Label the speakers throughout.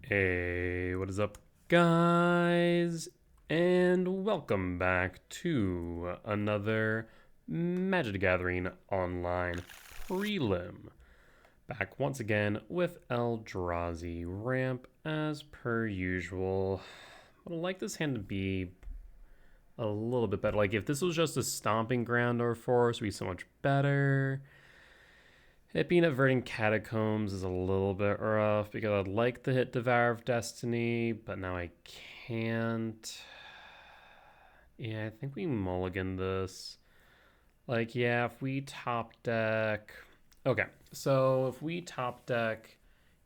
Speaker 1: Hey, what is up, guys? And welcome back to another Magic the Gathering Online prelim. Back once again with Eldrazi ramp as per usual. I'd like this hand to be a little bit better. Like if this was just a stomping ground or force, it'd be so much better. It being at Verdant Catacombs is a little bit rough because I'd like to hit Devour of Destiny, but now I can't. Yeah, I think we mulligan this. Like, yeah, if we top deck. Okay, so if we top deck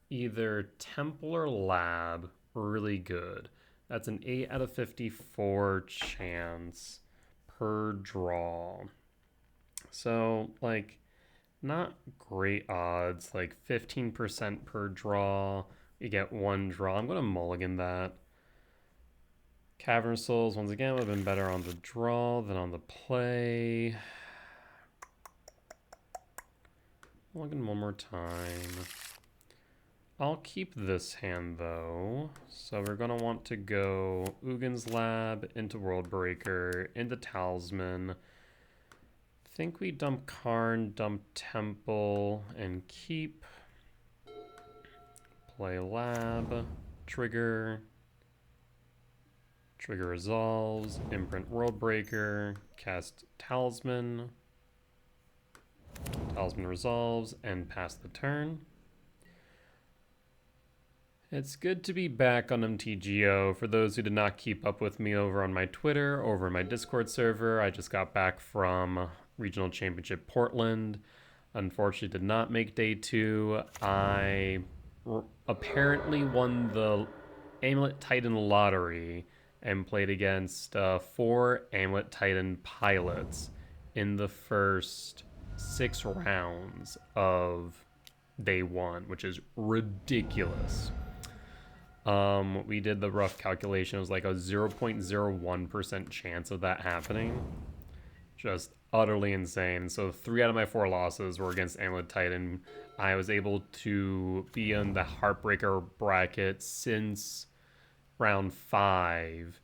Speaker 1: either Temple or Lab, really good. That's an 8 out of 54 chance per draw. So, like, not great odds, like 15% per draw. You get one draw. I'm going to mulligan that. Cavern Souls, once again, would have been better on the draw than on the play. Mulligan one more time. I'll keep this hand, though. So we're going to want to go Ugin's Lab, into Worldbreaker, into Talisman. Think we dump Karn, dump Temple, and keep. Play Lab, trigger resolves, imprint Worldbreaker, cast Talisman, Talisman resolves, and pass the turn. It's good to be back on MTGO. For those who did not keep up with me over on my Twitter, over my Discord server, I just got back from Regional Championship Portland. Unfortunately, did not make day 2. I apparently won the Amulet Titan lottery and played against 4 Amulet Titan pilots in the first 6 rounds of day 1, which is ridiculous. We did the rough calculation. It was like a 0.01% chance of that happening. Just utterly insane. So 3 out of my 4 losses were against Amulet Titan. I was able to be in the Heartbreaker bracket since round 5.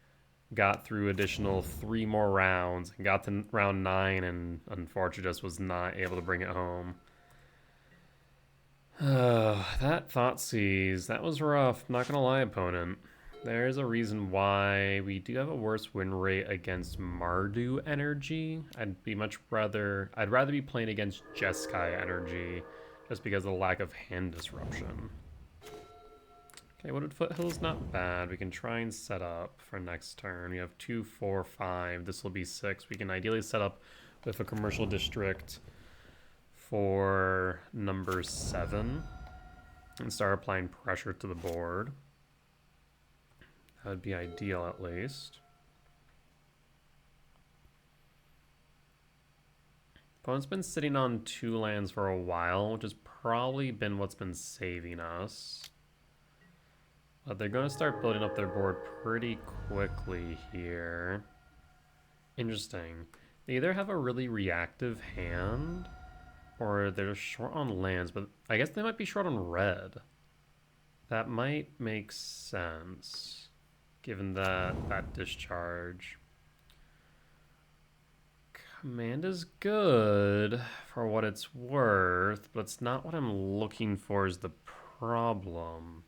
Speaker 1: Got through additional 3 more rounds. Got to round 9 and unfortunately just was not able to bring it home. That Thoughtseize, that was rough. Not gonna lie, opponent. There's a reason why we do have a worse win rate against Mardu Energy. I'd rather be playing against Jeskai Energy just because of the lack of hand disruption. Okay, Wooded Foothills not bad. We can try and set up for next turn. We have 2, 4, 5. This will be 6. We can ideally set up with a commercial district for number 7 and start applying pressure to the board. That would be ideal, at least. Opponent's been sitting on 2 lands for a while, which has probably been what's been saving us. But they're going to start building up their board pretty quickly here. Interesting. They either have a really reactive hand, or they're short on lands, but I guess they might be short on red. That might make sense, given that discharge. Command is good for what it's worth, but it's not what I'm looking for is the problem.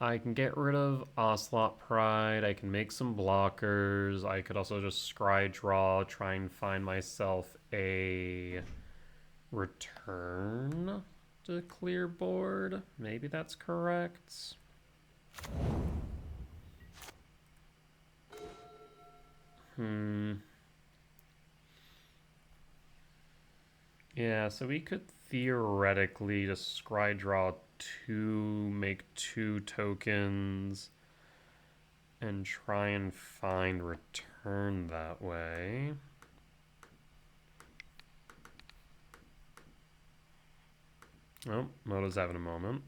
Speaker 1: I can get rid of Ocelot Pride, I can make some blockers, I could also just scry draw, try and find myself a return to clear board. Maybe that's correct. Yeah, so we could theoretically just scry draw 2, make 2 tokens, and try and find return that way. Oh, Moto's having a moment.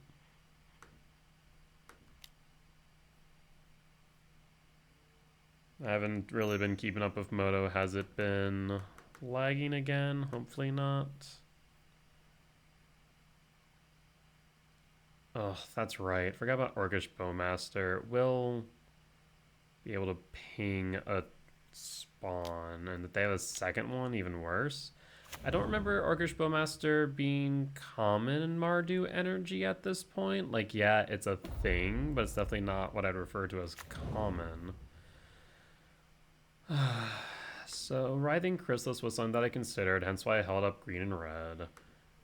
Speaker 1: I haven't really been keeping up with Moto. Has it been lagging again? Hopefully not. Oh, that's right. Forgot about Orcish Bowmaster. Will be able to ping a spawn, and if they have a second one, even worse. I don't remember Orcish Bowmaster being common in Mardu Energy at this point. Like, yeah, it's a thing, but it's definitely not what I'd refer to as common. So, Writhing Chrysalis was something that I considered, hence why I held up green and red.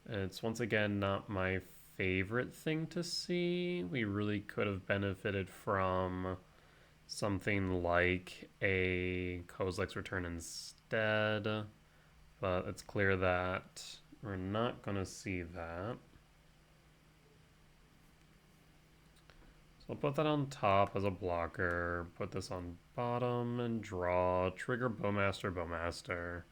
Speaker 1: It's once again not my favorite thing to see. We really could have benefited from something like a Kozilek's Return instead, but it's clear that we're not going to see that. So I'll put that on top as a blocker, put this on bottom, and draw, trigger Bowmaster, Bowmaster.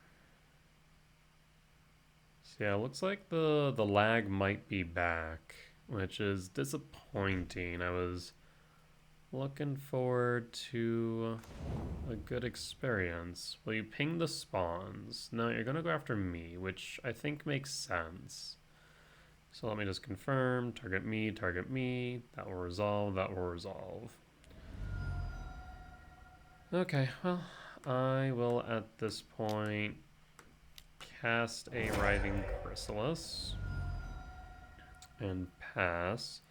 Speaker 1: So yeah, it looks like the lag might be back, which is disappointing. I was looking forward to a good experience. Will you ping the spawns? No, you're gonna go after me, which I think makes sense. So let me just confirm, target me, that will resolve, that will resolve. Okay, well, I will at this point cast a Writhing Chrysalis and pass.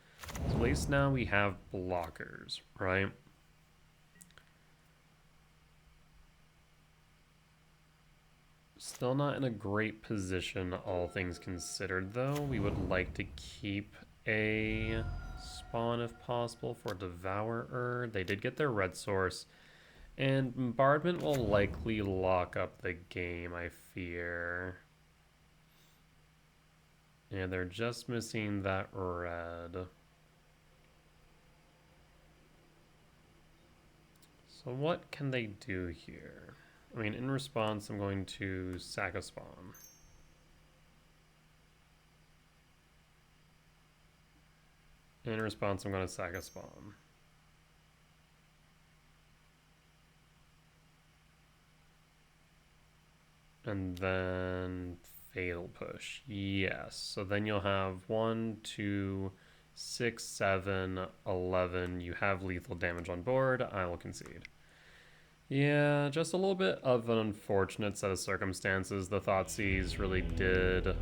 Speaker 1: So at least now we have blockers, right? Still not in a great position, all things considered, though. We would like to keep a spawn if possible for Devourer. They did get their red source, and Bombardment will likely lock up the game, I fear. And they're just missing that red. So what can they do here? I mean, in response, I'm going to sack a spawn. In response, I'm going to sack a spawn. And then Fatal Push. Yes. So then you'll have 1, 2, 6, 7, 11. You have lethal damage on board. I will concede. Yeah, just a little bit of an unfortunate set of circumstances. The Thoughtseize really did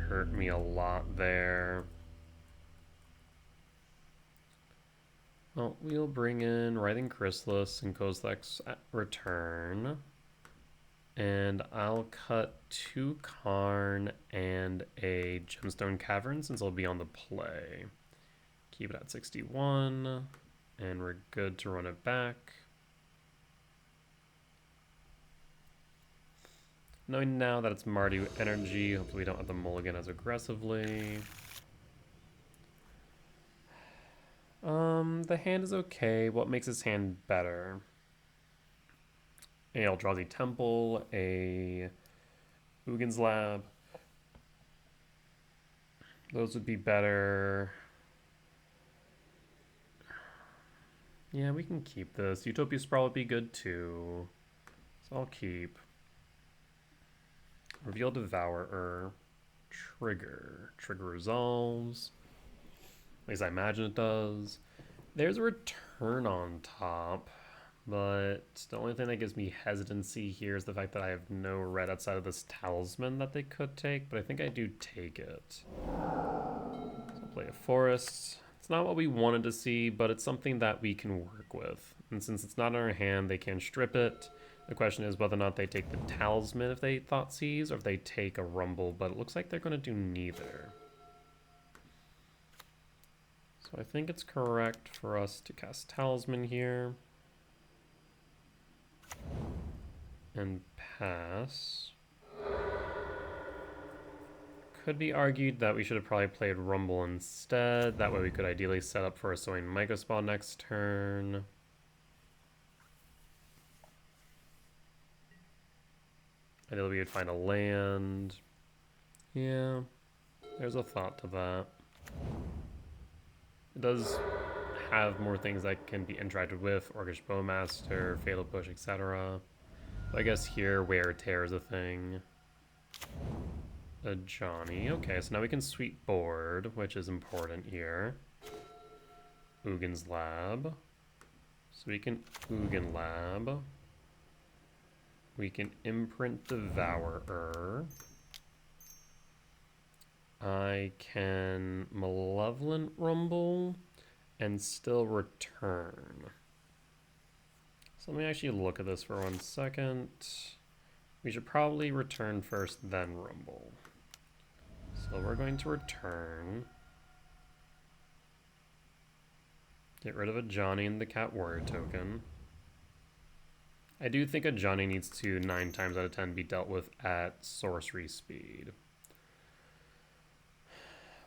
Speaker 1: hurt me a lot there. Well, we'll bring in Writhing Chrysalis and Kozilek's Return. And I'll cut 2 Karn and a Gemstone Cavern since I'll be on the play. Keep it at 61, and we're good to run it back. Knowing now that it's Mardu Energy, hopefully we don't have the mulligan as aggressively. The hand is okay. What makes his hand better? A Eldrazi Temple, a Ugin's Lab. Those would be better. Yeah, we can keep this. Utopia Sprawl would be good too. So I'll keep. Reveal Devourer. Trigger. Trigger resolves. At least I imagine it does. There's a return on top. But the only thing that gives me hesitancy here is the fact that I have no red outside of this talisman that they could take, but I think I do take it. So I'll play a forest. It's not what we wanted to see, but it's something that we can work with. And since it's not in our hand, they can strip it. The question is whether or not they take the talisman if they Thoughtseize, or if they take a rumble, but it looks like they're going to do neither. So I think it's correct for us to cast talisman here. And pass. Could be argued that we should have probably played Rumble instead. That way we could ideally set up for a Sowing Micro Spawn next turn. Ideally we would find a land. Yeah, there's a thought to that. It does have more things that can be interacted with, Orcish Bowmaster, Fatal Push, etc. I guess here, Wear Tear is a thing. A Johnny. Okay, so now we can sweep board, which is important here. Ugin's Lab. So we can Ugin Lab. We can Imprint Devourer. I can Malevolent Rumble and still return. So let me actually look at this for 1 second. We should probably return first, then Rumble. So we're going to return. Get rid of a Johnny and the Cat Warrior token. I do think a Johnny needs to 9 times out of 10 be dealt with at sorcery speed.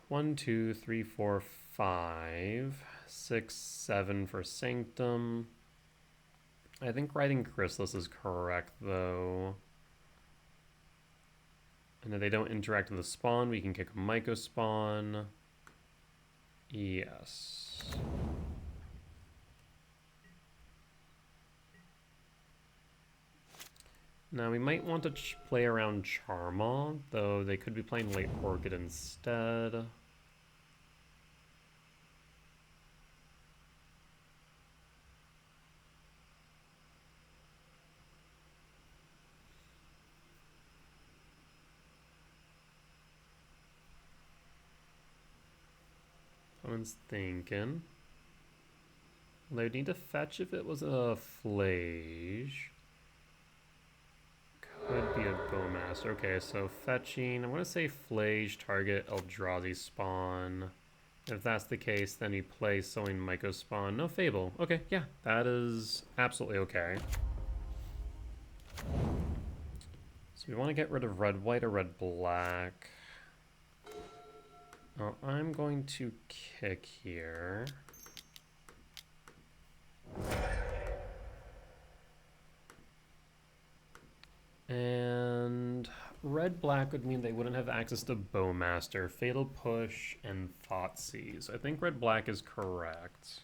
Speaker 1: 1, 2, 3, 4, 5, 6, 7 for Sanctum. I think writing Chrysalis is correct, though. And if they don't interact with the spawn, we can kick a Myco spawn. Yes. Now we might want to play around Charmaw, though they could be playing late Orchid instead. Someone's thinking. They'd need to fetch if it was a Flage. Could be a Bowmaster. Okay, so fetching. I'm going to say Flage, target Eldrazi spawn. If that's the case, then you play Sowing Myco spawn. No Fable. Okay, yeah, that is absolutely okay. So we want to get rid of red, white, or red, black. I'm going to kick here. And red-black would mean they wouldn't have access to Bowmaster, Fatal Push, and Thoughtseize. I think red-black is correct.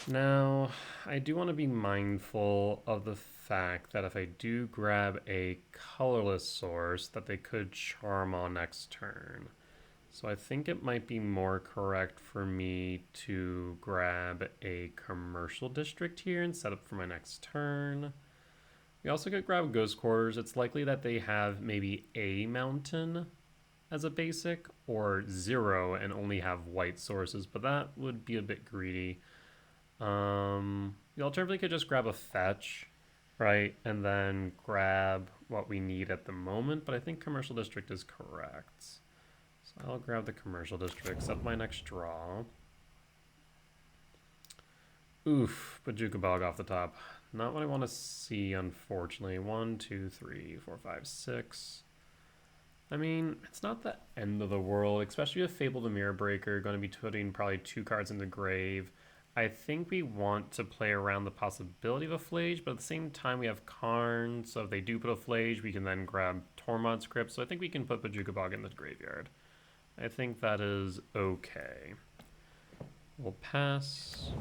Speaker 1: Now, I do want to be mindful of the fact that if I do grab a colorless source, that they could Charmaw next turn. So I think it might be more correct for me to grab a commercial district here and set up for my next turn. We also could grab Ghost Quarters. It's likely that they have maybe a mountain as a basic or 0 and only have white sources, but that would be a bit greedy. We alternatively could just grab a fetch, right, and then grab what we need at the moment, but I think commercial district is correct. So I'll grab the commercial district, set my next draw. Oof, Bajuka Bog off the top. Not what I want to see, unfortunately. 1, 2, 3, 4, 5, 6. I mean, it's not the end of the world, especially with Fable the Mirror Breaker, going to be putting probably 2 cards in the grave. I think we want to play around the possibility of a Flage, but at the same time we have Karn, so if they do put a Flage, we can then grab Tormod's Crypt, so I think we can put Bajuka Bog in the graveyard. I think that is okay. We'll pass.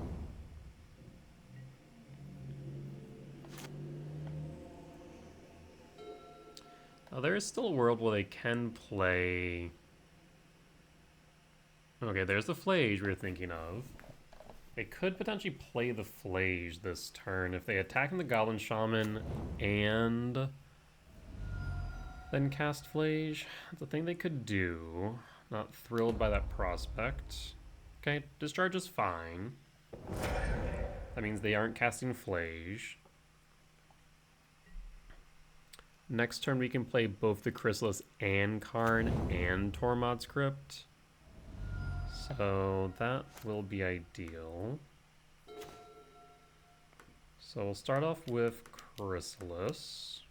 Speaker 1: Now, there is still a world where they can play... Okay, there's the Flage we were thinking of. They could potentially play the Flage this turn if they attack the Goblin Shaman and then cast Flage. That's a thing they could do. Not thrilled by that prospect. Okay, discharge is fine. That means they aren't casting Flage. Next turn we can play both the Chrysalis and Karn and Tormod's Crypt. So that will be ideal. So we'll start off with Chrysalis.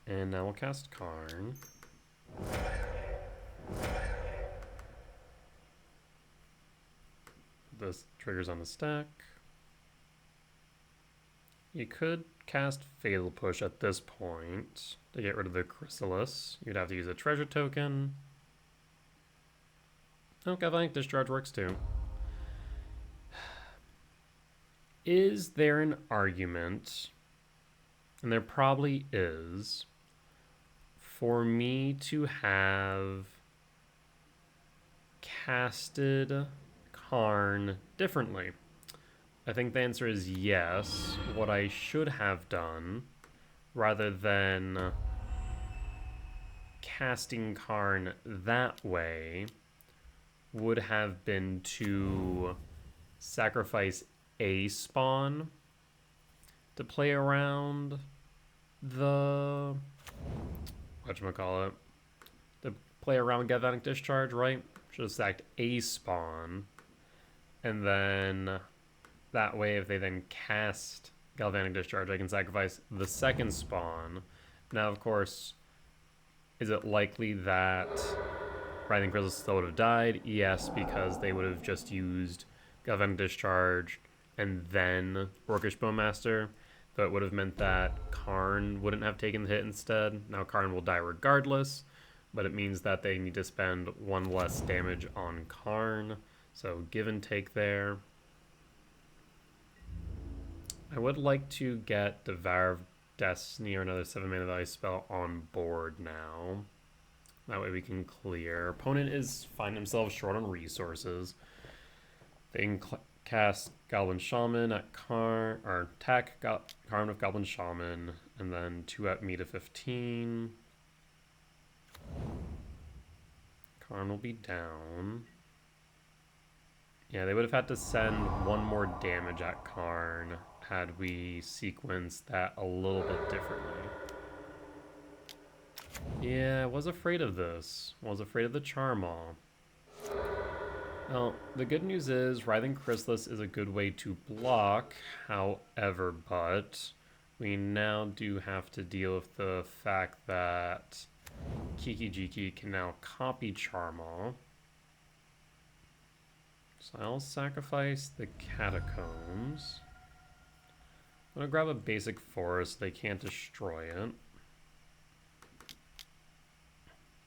Speaker 1: And now we'll cast Karn. This triggers on the stack. You could cast Fatal Push at this point to get rid of the Chrysalis. You'd have to use a treasure token. Okay, I think Discharge works too. Is there an argument, and there probably is, for me to have casted Karn differently? I think the answer is yes. What I should have done, rather than casting Karn that way, would have been to sacrifice a spawn to play around the whatchamacallit, to play around Galvanic Discharge, right? Should have sacked a spawn, and then that way if they then cast Galvanic Discharge, I can sacrifice the second spawn. Now, of course, is it likely that Writhing Chrysalis still would have died? Yes, because they would have just used Galvanic Discharge and then Orcish Bowmaster. So it would have meant that Karn wouldn't have taken the hit instead. Now Karn will die regardless, but it means that they need to spend one less damage on Karn. So give and take there. I would like to get Devour of Destiny or another 7-mana value spell on board now. That way we can clear. Opponent is finding themselves short on resources. They can cast Goblin Shaman at Karn, or attack Karn with Goblin Shaman, and then 2 at me to 15. Karn will be down. Yeah, they would have had to send one more damage at Karn had we sequenced that a little bit differently. Yeah, I was afraid of this. I was afraid of the Charmaw. Well, the good news is Writhing Chrysalis is a good way to block, however, but we now do have to deal with the fact that Kiki Jiki can now copy Charmaw. So I'll sacrifice the Catacombs. I'm gonna grab a basic forest, they can't destroy it.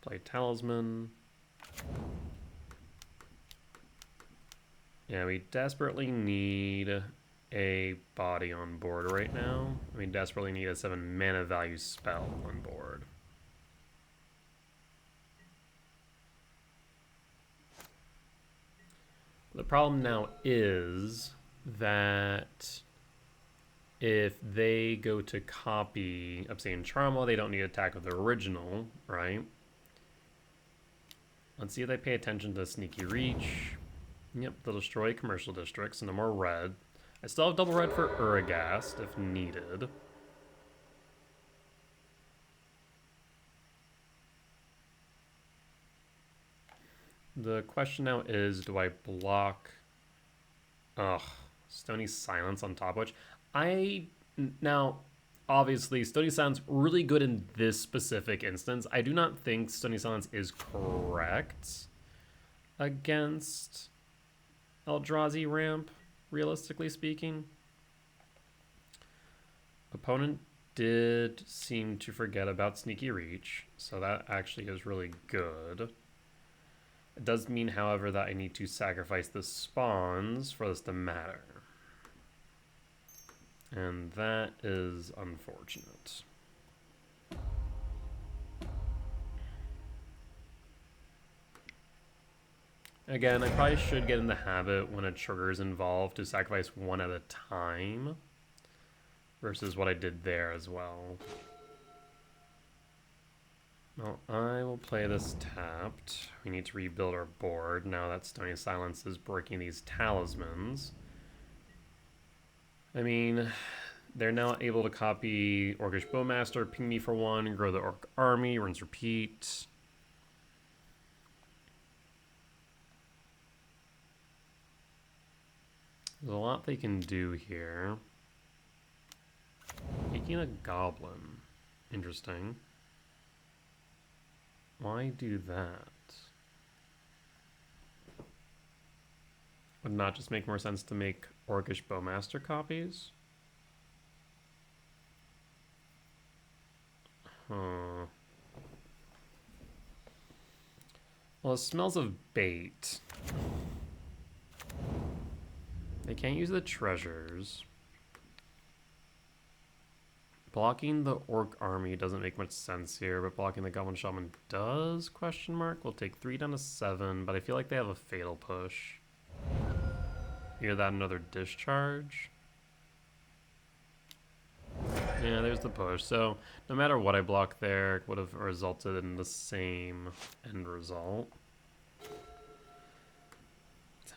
Speaker 1: Play Talisman. Yeah, we desperately need a body on board right now. We desperately need a 7-mana value spell on board. The problem now is that if they go to copy Obsidian Charmaw, they don't need to attack with the original, right? Let's see if they pay attention to Sneaky Reach. Yep, they'll destroy commercial districts, no more red. I still have double red for Uragast if needed. The question now is, do I block... Ugh, Stony Silence on top, which now, obviously, Stony Silence really good in this specific instance. I do not think Stony Silence is correct against Eldrazi ramp, realistically speaking. Opponent did seem to forget about Sneaky Reach, so that actually is really good. It does mean, however, that I need to sacrifice the spawns for this to matter. And that is unfortunate. Again, I probably should get in the habit when a trigger is involved to sacrifice one at a time versus what I did there as well. Well, I will play this tapped. We need to rebuild our board now that Stony Silence is breaking these talismans. I mean, they're now able to copy Orcish Bowmaster, ping me for 1, grow the Orc army, rinse repeat. There's a lot they can do here. Making a goblin. Interesting. Why do that? Would not just make more sense to make Orcish Bowmaster copies? Huh. Well, it smells of bait. They can't use the treasures. Blocking the orc army doesn't make much sense here, but blocking the goblin shaman does, question mark. We'll take 3 down to 7, but I feel like they have a fatal push. Hear that, another discharge? Yeah, there's the push. So no matter what I block there, it would have resulted in the same end result.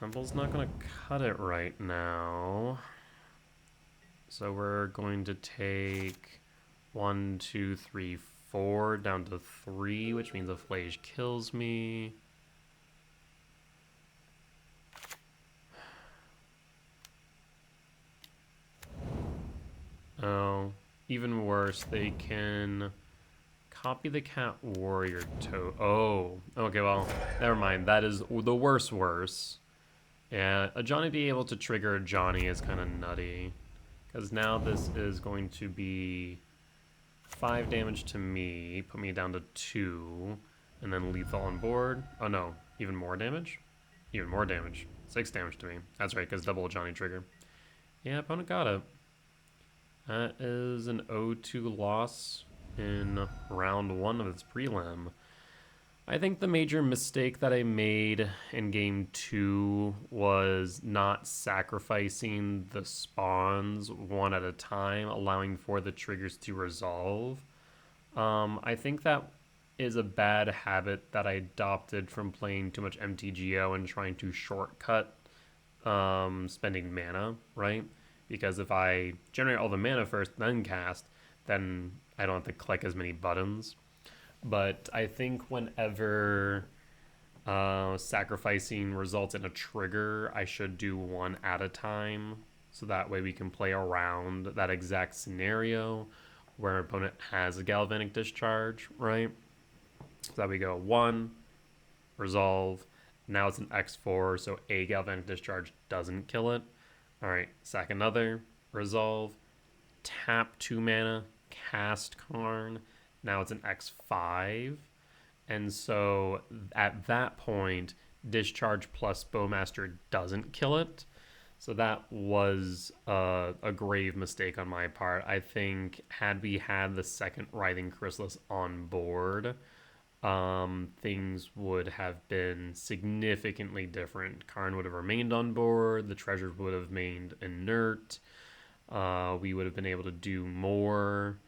Speaker 1: Temple's not going to cut it right now. So we're going to take 1, 2, 3, 4 down to 3, which means a Flage kills me. Oh, even worse, they can copy the cat warrior oh, okay, well, never mind. That is the worse. Yeah, a Johnny being able to trigger a Johnny is kind of nutty. Because now this is going to be 5 damage to me, put me down to 2, and then lethal on board. Oh no, even more damage? Even more damage. 6 damage to me. That's right, because double Johnny trigger. Yeah, opponent got it. That is an 0-2 loss in round 1 of its prelim. I think the major mistake that I made in game 2 was not sacrificing the spawns one at a time, allowing for the triggers to resolve. I think that is a bad habit that I adopted from playing too much MTGO and trying to shortcut spending mana, right? Because if I generate all the mana first, then cast, then I don't have to click as many buttons. But I think whenever sacrificing results in a trigger, I should do one at a time. So that way we can play around that exact scenario where an opponent has a Galvanic Discharge, right? So that we go 1, resolve. Now it's an X4, so a Galvanic Discharge doesn't kill it. All right, sack another, resolve, tap 2 mana, cast Karn. Now it's an X5. And so at that point, Discharge plus Bowmaster doesn't kill it. So that was a grave mistake on my part. I think had we had the second Writhing Chrysalis on board, things would have been significantly different. Karn would have remained on board. The treasures would have remained inert. We would have been able to do more.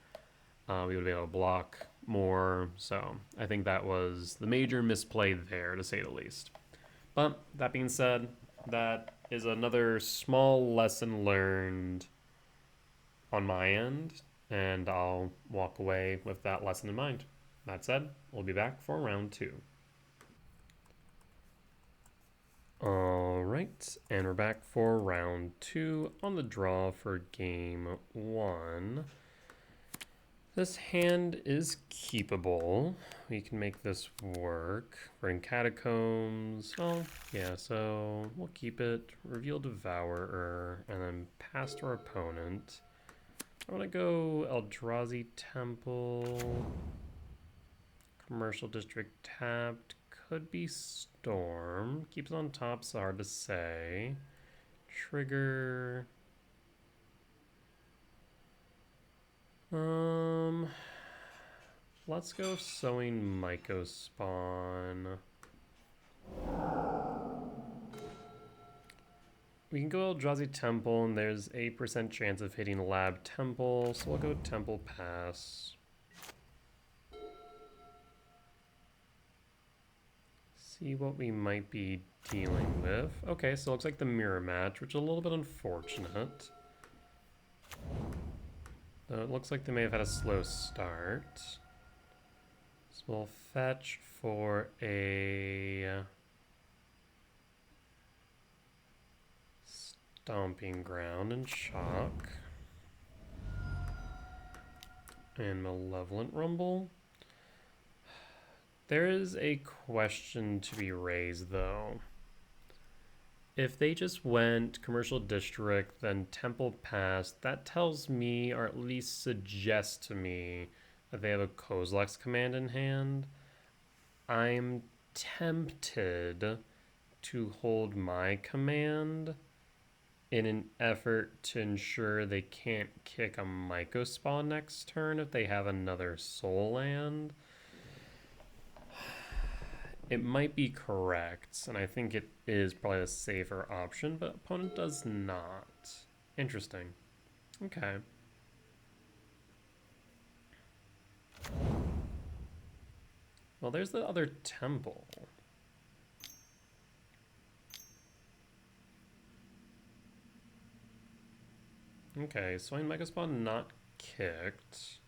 Speaker 1: We would have been able to block more. So I think that was the major misplay there, to say the least. But that being said, that is another small lesson learned on my end, and I'll walk away with that lesson in mind. That said, we'll be back for round 2. All right, and we're back for round 2 on the draw for game 1. This hand is keepable. We can make this work. We're in Catacombs. Oh, yeah, so we'll keep it. Reveal Devourer, and then pass to our opponent. I want to go Eldrazi Temple. Commercial District tapped. Could be Storm. Keeps on top, so hard to say. Trigger. Let's go Sowing Mycospawn. We can go Eldrazi Temple, and there's 8% chance of hitting Lab Temple, so we'll go Temple Pass. See what we might be dealing with. Okay, so it looks like the mirror match, which is a little bit unfortunate. Though it looks like they may have had a slow start. So we'll fetch for a Stomping Ground and Shock. And Malevolent Rumble. There is a question to be raised, though. If they just went Commercial District, then Temple Pass, that tells me, or at least suggests to me, they have a Kozilek's command in hand. I'm tempted to hold my command in an effort to ensure they can't kick a Mycospawn next turn if they have another Soul Land. It might be correct, and I think it is probably a safer option, but opponent does not. Interesting. Okay. Well, there's the other temple. Okay, so in Mycospawn not kicked.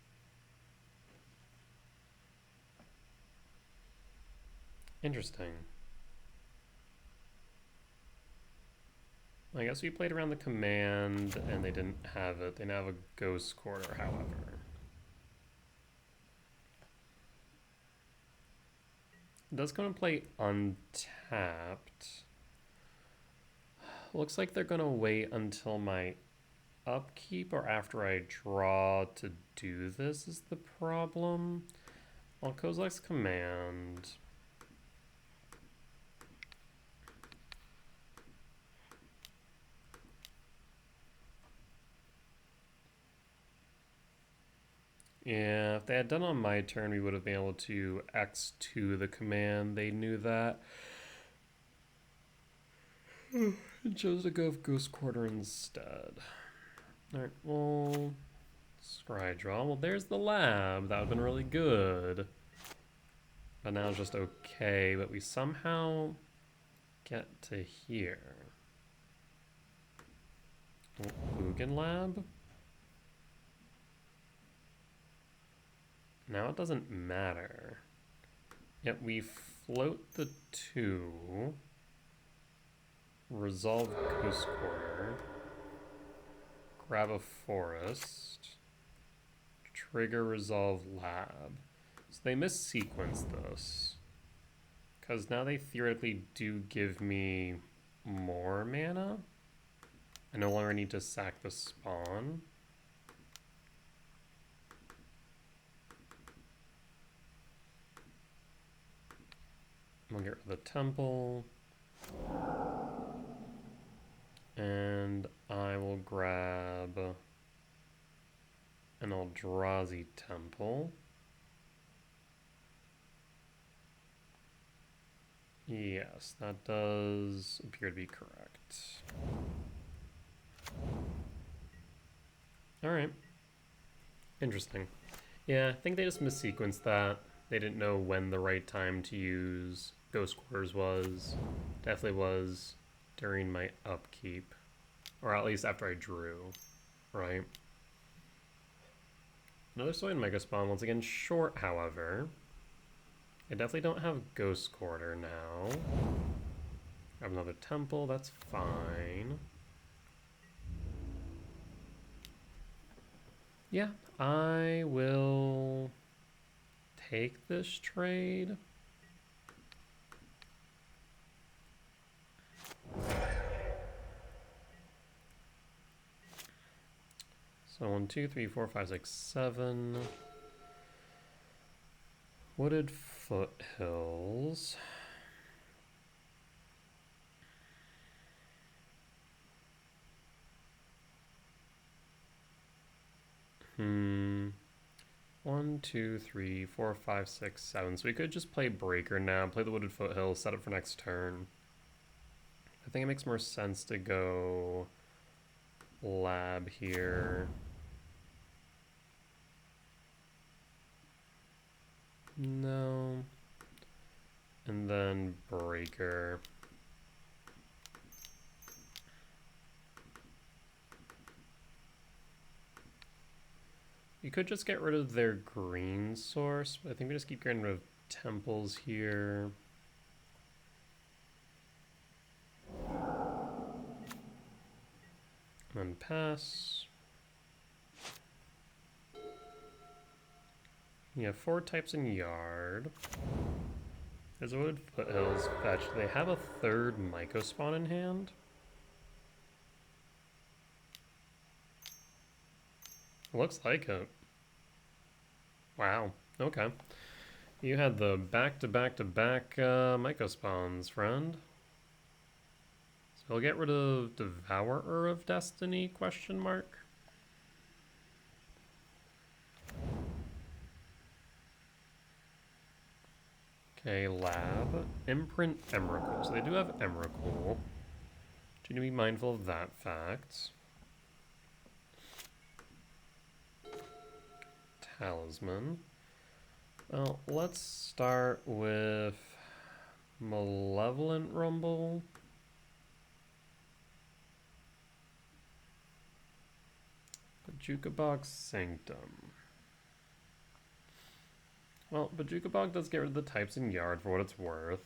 Speaker 1: Interesting. I guess we played around the command and they didn't have it. They now have a Ghost Quarter, however. It does come and play untapped. Looks like they're going to wait until my upkeep or after I draw to do this is the problem. Well, Kozilek's command. Yeah, if they had done on my turn, we would have been able to X2 the command. They knew that. Chose to go with Ghost Quarter instead. Alright, well, scry draw. Well, there's the lab. That would have been really good. But now it's just okay. But we somehow get to here. Ugin lab? Now it doesn't matter. Yet we float the 2. Resolve Ghost Quarter. Grab a forest. Trigger Resolve Lab. So they missequenced this. Because now they theoretically do give me more mana. I no longer need to sack the spawn. We'll get rid of the temple. And I will grab an Eldrazi temple. Yes, that does appear to be correct. Alright. Interesting. Yeah, I think they just missequenced that. They didn't know when the right time to use Ghost Quarters was. Definitely was during my upkeep. Or at least after I drew. Right? Another Soil Mycospawn, once again short, however. I definitely don't have Ghost Quarter now. Grab another temple, that's fine. Yeah, I will take this trade. So 1, 2, 3, 4, 5, 6, 7. Wooded Foothills. One, 2, 3, 4, 5, 6, 7. So we could just play Breaker now, play the Wooded Foothills, set up for next turn. I think it makes more sense to go Lab here. No. And then Breaker. You could just get rid of their green source, but I think we just keep getting rid of temples here. And then pass. You have 4 types in yard. There's a Wooded Foothills fetch. They have a 3rd Mycospawn in hand. Looks like it. Wow. Okay. You had the back-to-back-to-back Myco spawns, friend. So we'll get rid of Devourer of Destiny, question mark? Okay, lab. Imprint Emrakul. So they do have Emrakul. Do you need to be mindful of that fact? Talisman. Well, let's start with Malevolent Rumble. Bajuka Box Sanctum. Well, Bajuka Bog does get rid of the types in Yard for what it's worth.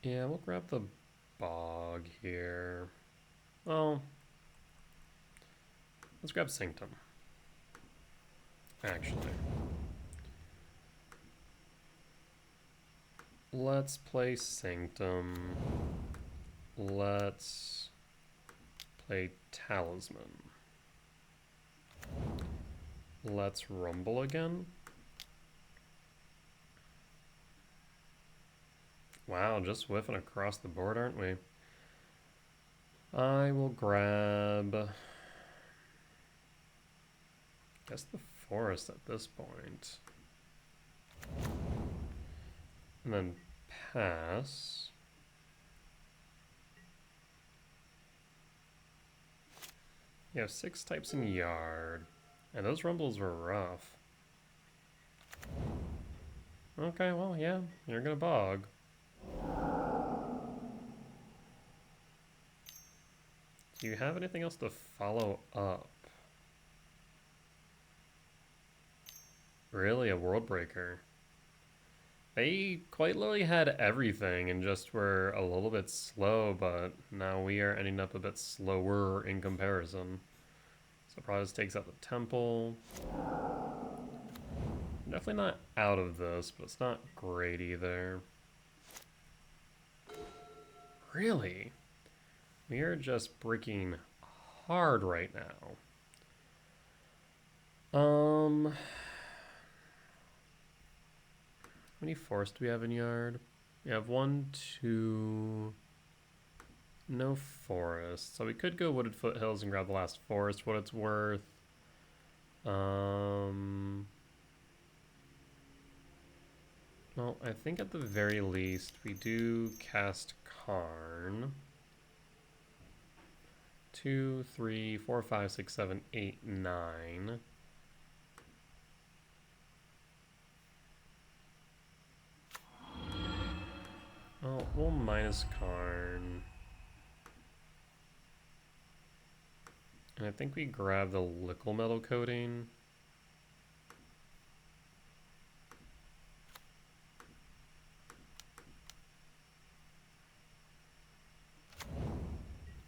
Speaker 1: Yeah, we'll grab the Bog here. Well, let's grab Sanctum. Actually. Let's play Sanctum. Let's play Talisman. Let's Rumble again. Wow, just whiffing across the board, aren't we? I will grab... guess the Forest at this point. And then pass. You have 6 types in Yard. And those Rumbles were rough. Okay, well, yeah, you're gonna Bog. Do you have anything else to follow up? Really, a World Breaker? They quite literally had everything and just were a little bit slow, but now we are ending up a bit slower in comparison. So probably just takes out the Temple. Definitely not out of this, but it's not great either. Really? We are just breaking hard right now. How many forests do we have in Yard? We have 1, 2... No forest. So we could go Wooded Foothills and grab the last forest, what it's worth. Well, I think at the very least we do cast Karn. 2, 3, 4, 5, 6, 7, 8, 9. Oh, we'll minus Karn. And I think we grab the Lickle Metal Coating.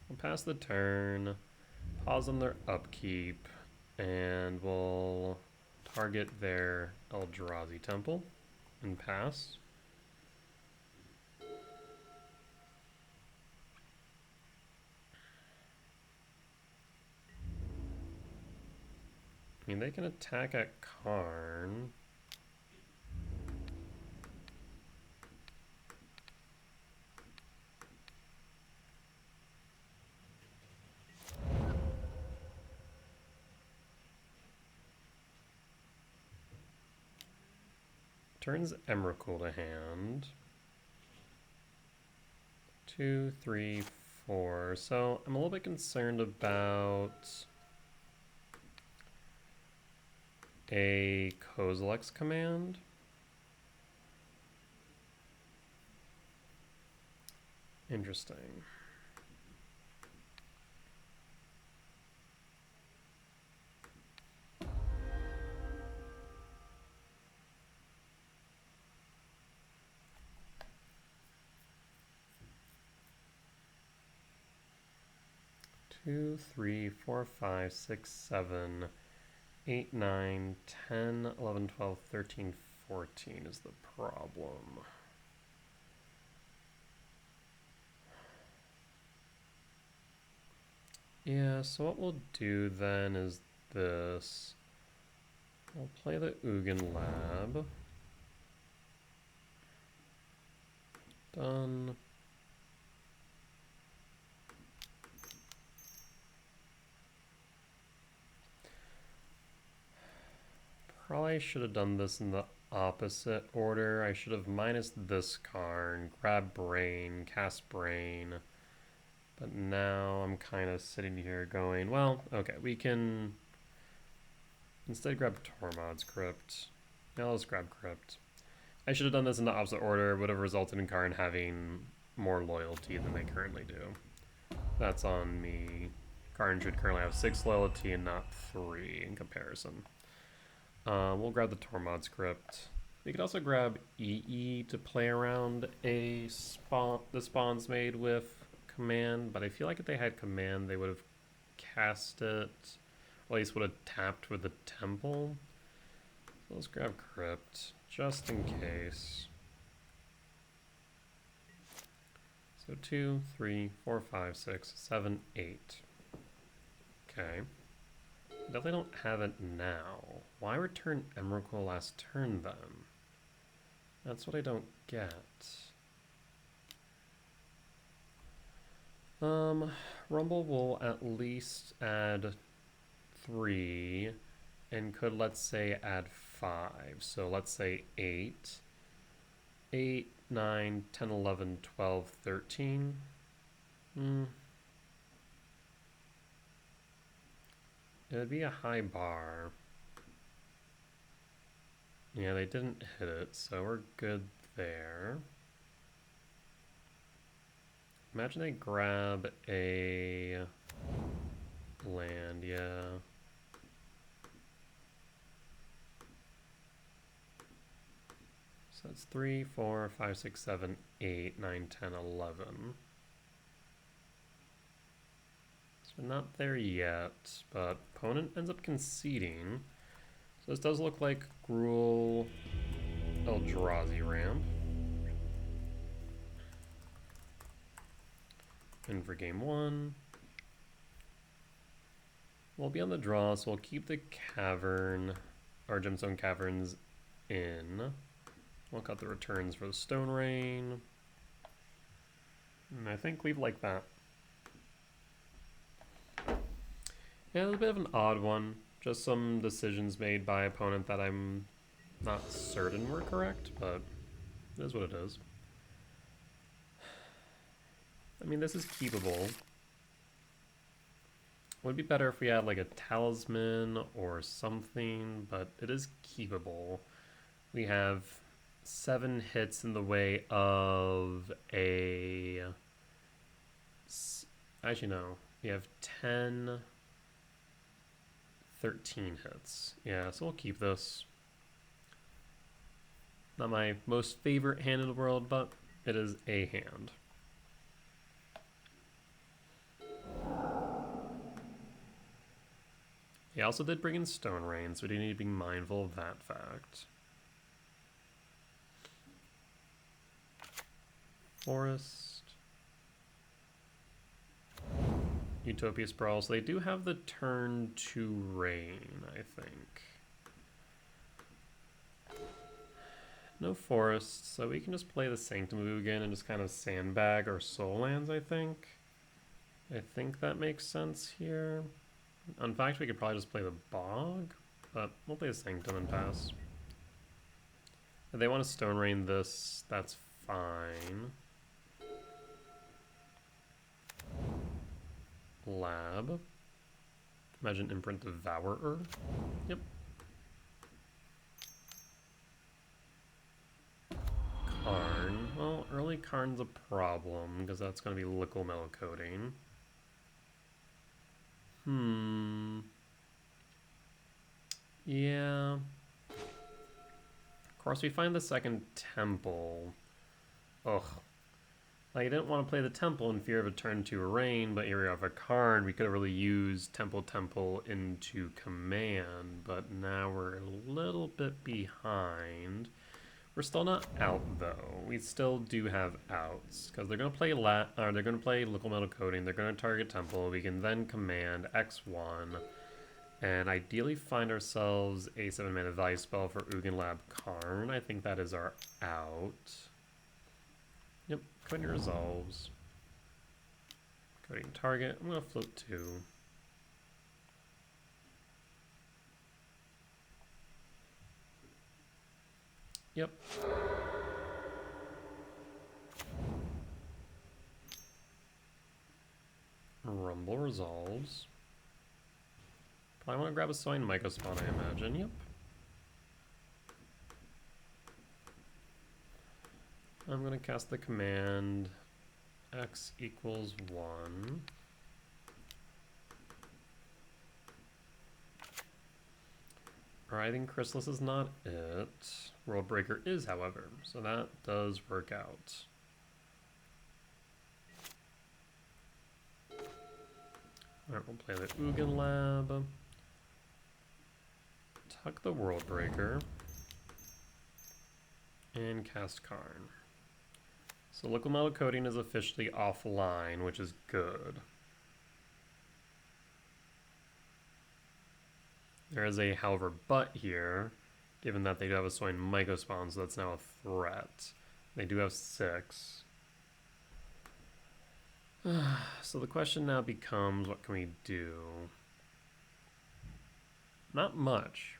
Speaker 1: We'll pass the turn, pause on their upkeep, and we'll target their Eldrazi Temple and pass. I mean, they can attack at Karn. Turns Emrakul to hand. 2, 3, 4. So I'm a little bit concerned about a Kozilek's command. Interesting. Two, 3, 4, 5, 6, 7, 8, 9, 10, 11, 12, 13, 14 is the problem. Yeah, so what we'll do then is this. We'll play the Ugin Lab. Done. Probably should have done this in the opposite order. I should have minus this card, grab Brain, cast Brain. But now I'm kind of sitting here going, well, okay, we can instead grab Tormod's Crypt. Yeah, let's grab Crypt. I should have done this in the opposite order. Would have resulted in Karn having more loyalty than they currently do. That's on me. Karn should currently have 6 loyalty and not 3 in comparison. We'll grab the Tormod's Crypt. We could also grab EE to play around the spawns made with command, but I feel like if they had command, they would have cast it, or at least would have tapped with the temple. So let's grab Crypt, just in case. So 2, 3, 4, 5, 6, 7, 8. Okay. Definitely don't have it now. Why return Emrakul last turn then? That's what I don't get. Rumble will at least add 3 and could, let's say, add 5. So let's say 8. 8, 9, 10, 11, 12, 13. It would be a high bar. Yeah, they didn't hit it, so we're good there. Imagine they grab a land, yeah. So that's 3, 4, 5, 6, 7, 8, 9, 10, 11. So not there yet, but opponent ends up conceding. So this does look like Gruul Eldrazi ramp. And for game 1, we'll be on the draw, so we'll keep the cavern, our gemstone caverns in. We'll cut the returns for the Stone Rain. And I think leave like that. Yeah, it's a bit of an odd one. Just some decisions made by opponent that I'm not certain were correct, but it is what it is. I mean, this is keepable. Would be better if we had like a talisman or something, but it is keepable. We have 7 hits in the way of a... Actually, no. We have 10... 13 hits. Yeah, so we'll keep this. Not my most favorite hand in the world, but it is a hand. He also did bring in Stone Rain, so we do need to be mindful of that fact. Forest. Utopia Sprawl, so they do have the turn to rain, I think. No forests, so we can just play the Sanctum Ugin and just kind of sandbag our soul lands, I think. I think that makes sense here. In fact, we could probably just play the Bog, but we'll play the Sanctum and pass. If they want to Stone Rain this, that's fine. Lab. Imagine Imprint Devourer. Yep. Karn. Well, early Karn's a problem, because that's going to be Liquid Metal Coating. Yeah. Of course, we find the second temple. Ugh. Like, I didn't want to play the Temple in fear of a turn 2 Rain, but here we have a card. We could have really used Temple into command, but now we're a little bit behind. We're still not out though. We still do have outs because they're gonna play they're gonna play Liquid Metal Coating. They're gonna target Temple. We can then command X1 and ideally find ourselves a 7-mana value spell for Ugin Lab Karn. I think that is our out. Yep, Coating resolves. Coating target. I'm gonna float 2. Yep. Rumble resolves. Probably want to grab a Soin Mycospawn, I imagine. Yep. I'm going to cast the command X equals 1. Writhing Chrysalis is not it. World Breaker is, however, so that does work out. Alright, we'll play the Ugin Lab. Tuck the World Breaker. And cast Karn. So Liquid Metal Coating is officially offline, which is good. There is a however but here, given that they do have a Soin Mycospawn, so that's now a threat. They do have 6. So the question now becomes, what can we do? Not much.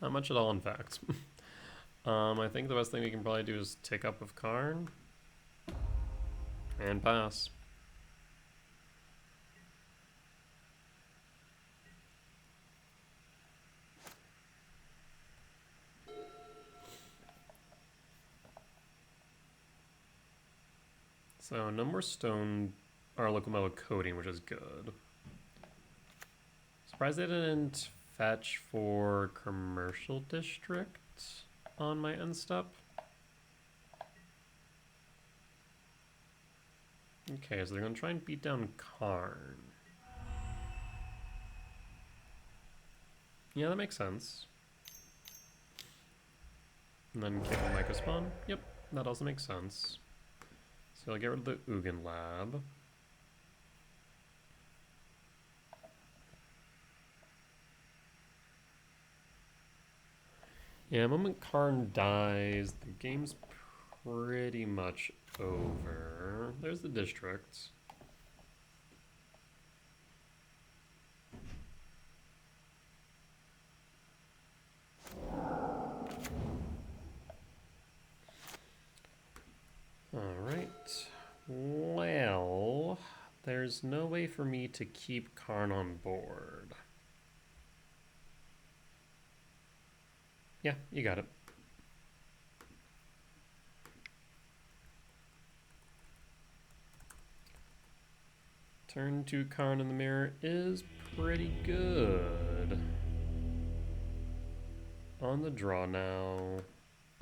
Speaker 1: Not much at all, in fact. I think the best thing we can probably do is tick up with Karn. And pass. So no more stone or Liquid Metal Coating, which is good. Surprised they didn't fetch for Commercial District on my end step. Okay, so they're going to try and beat down Karn. Yeah, that makes sense. And then kill Mycospawn. Yep, that also makes sense. So I'll get rid of the Ugin Lab. Yeah, the moment Karn dies, the game's pretty much over. There's the district. Alright. Well, there's no way for me to keep Karn on board. Yeah, you got it. Turn 2 Karn in the mirror is pretty good. On the draw now.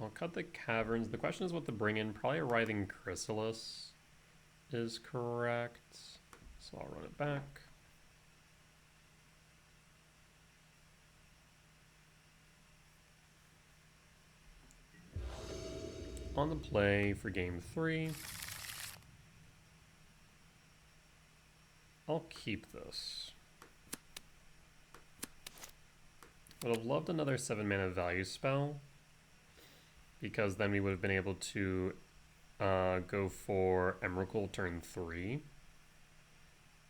Speaker 1: I'll cut the Caverns. The question is what to bring in. Probably a Writhing Chrysalis is correct. So I'll run it back. On the play for game 3. I'll keep this. Would have loved another 7-mana value spell, because then we would have been able to go for Emrakul turn 3.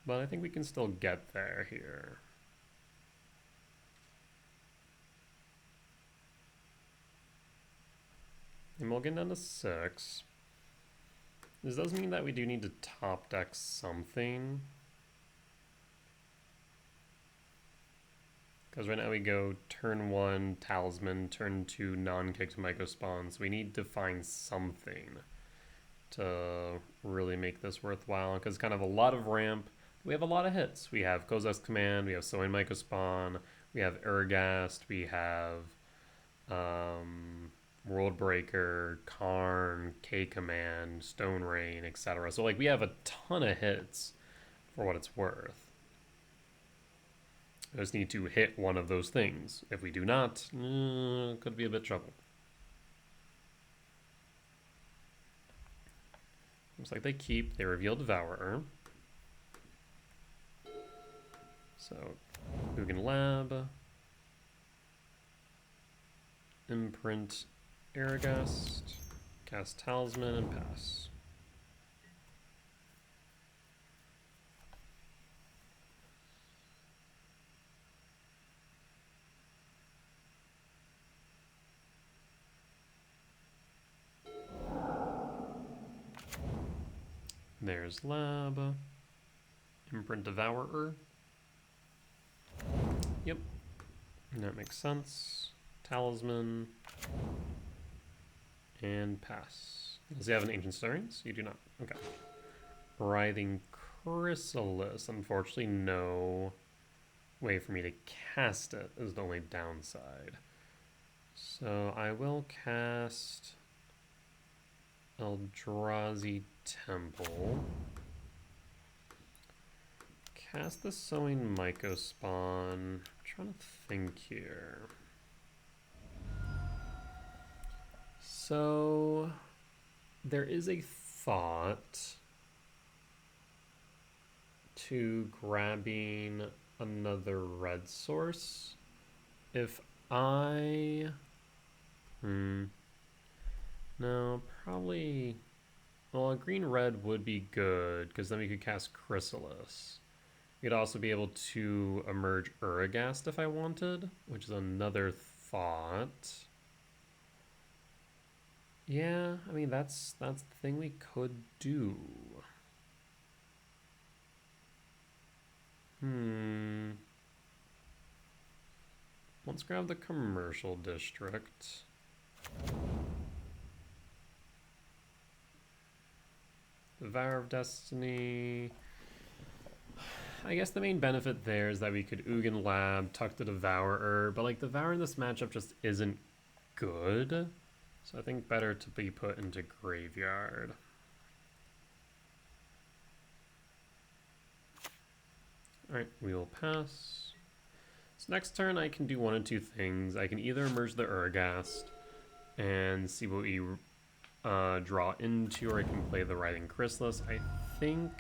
Speaker 1: But I think we can still get there here. And we'll get down to 6. This does mean that we do need to top deck something. Because right now we go turn 1 Talisman, turn 2 non-kicked Mycospawn, so we need to find something to really make this worthwhile. Because kind of a lot of ramp, we have a lot of hits. We have Kozak's Command, we have Soin Mycospawn, we have Ergast, we have World Breaker, Karn, K Command, Stone Rain, etc. So like we have a ton of hits for what it's worth. I just need to hit one of those things. If we do not, could be a bit trouble. Looks like they reveal Devourer. So, Ugin Lab, Imprint Aragast, cast Talisman, and pass. There's Lab, Imprint Devourer. Yep, that makes sense. Talisman, and pass. Does he have an Ancient Stirrings? You do not. Okay. Writhing Chrysalis. Unfortunately, no way for me to cast it is the only downside. So I will cast Eldrazi Temple. Cast the Sowing Myco Spawn. I'm trying to think here. So there is a thought to grabbing another red source. If I... No, probably... Well, a green-red would be good, because then we could cast Chrysalis. We'd also be able to emerge Uragast if I wanted, which is another thought. Yeah, I mean, that's the thing we could do. Let's grab the commercial district. Devour of Destiny. I guess the main benefit there is that we could Ugin Lab, tuck the Devourer, but like Devourer in this matchup just isn't good. So I think better to be put into Graveyard. Alright, we will pass. So next turn I can do one of two things. I can either emerge the Uragast and see what we draw into, or I can play the Writhing Chrysalis. I think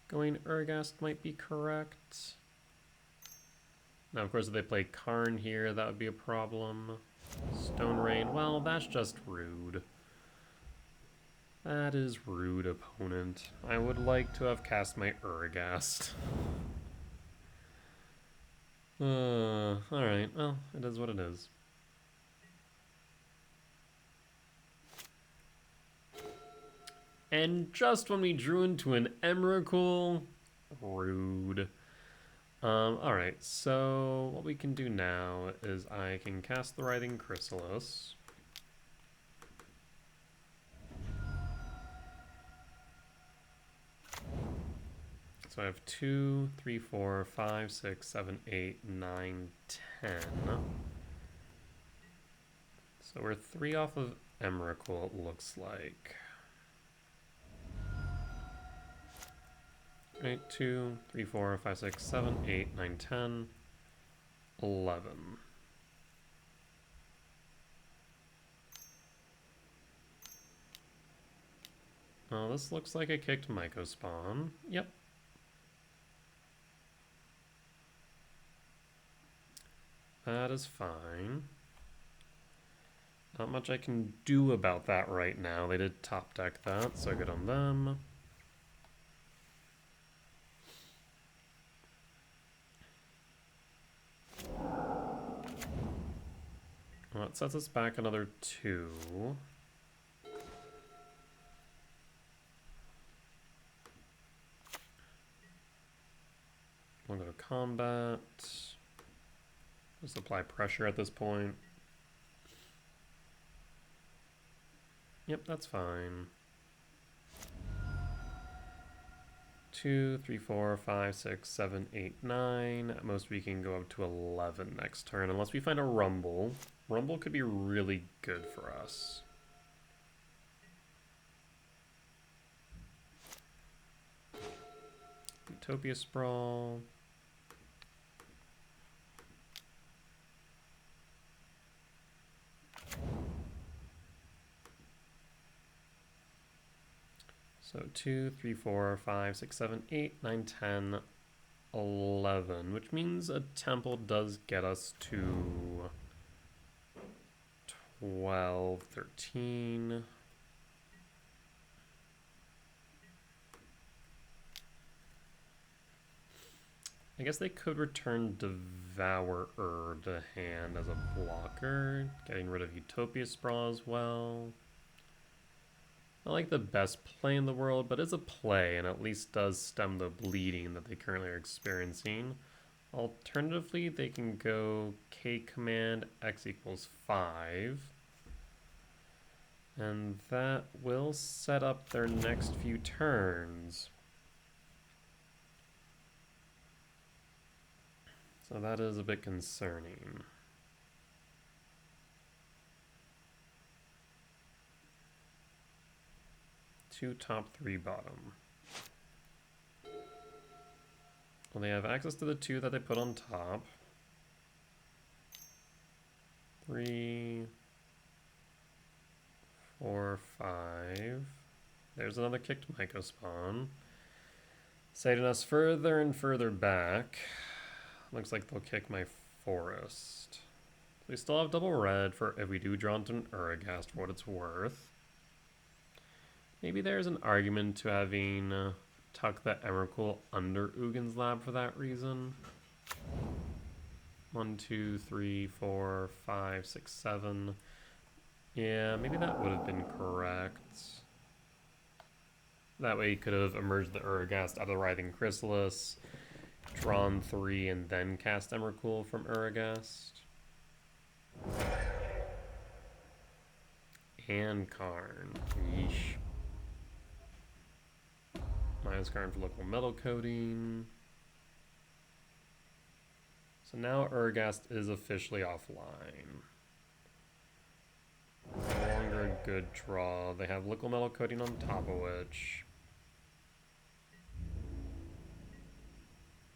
Speaker 1: going Uragast might be correct. Now, of course, if they play Karn here, that would be a problem. Stone Rain, well, that's just rude. That is rude, opponent. I would like to have cast my Uragast. Alright, well, it is what it is. And just when we drew into an Emrakul, rude. Alright, so what we can do now is I can cast the Writhing Chrysalis. So I have 2, 3, 4, 5, 6, 7, 8, 9, 10. So we're 3 off of Emrakul, it looks like. Right, 2, 3, 4, 5, 6, 7, 8, 9, 10, 11. Oh, this looks like a kicked Myco spawn. Yep. That is fine. Not much I can do about that right now. They did top deck that, so good on them. Well, it sets us back another 2. We'll go to combat. Just apply pressure at this point. Yep, that's fine. 2, 3, 4, 5, 6, 7, 8, 9. At most we can go up to 11 next turn, unless we find a Rumble. Rumble could be really good for us. Utopia Sprawl. So 2, 3, 4, 5, 6, 7, 8, 9, 10, 11, which means a temple does get us to 12, 13. I guess they could return Devourer to hand as a blocker, getting rid of Utopia Sprawl as well. Not like the best play in the world, but it's a play and at least does stem the bleeding that they currently are experiencing. Alternatively, they can go K command X equals 5. And that will set up their next few turns. So that is a bit concerning. Two top, three bottom. Well, they have access to the 2 that they put on top. 3, 4, 5. There's another kicked Myco spawn. Setting us further and further back. Looks like they'll kick my forest. We still have double red for if we do draw into an Uragast for what it's worth. Maybe there's an argument to having tuck that Emrakul under Ugin's Lab for that reason. 1, 2, 3, 4, 5, 6, 7. Yeah, maybe that would have been correct. That way he could have emerged the Uragast out of the Writhing Chrysalis, drawn 3, and then cast Emrakul from Uragast. And Karn. Yeesh. Minus Karn for local metal coating. So now Uragast is officially offline. No longer a good draw. They have local metal coating on top of which.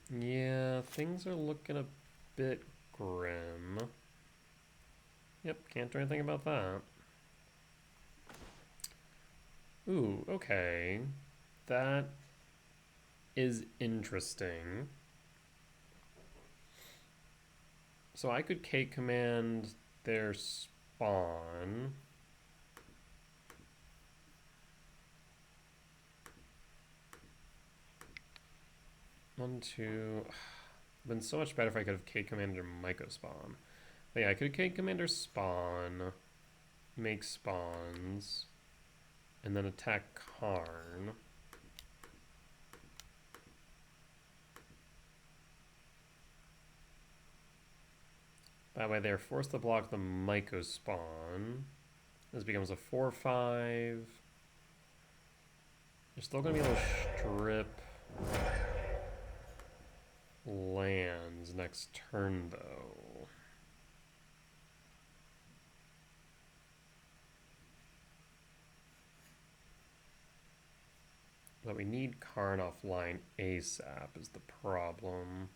Speaker 1: Yeah, things are looking a bit grim. Yep, can't do anything about that. Ooh, okay. That is interesting. So I could K-command their spawn. One, two. Been so much better if I could have K-commanded Myco spawn. But yeah, I could K-commander spawn, make spawns, and then attack Karn. That way they're forced to block the Myco spawn. This becomes a 4/5. You're still going to be able to strip lands next turn, though. But we need Karn offline ASAP is the problem.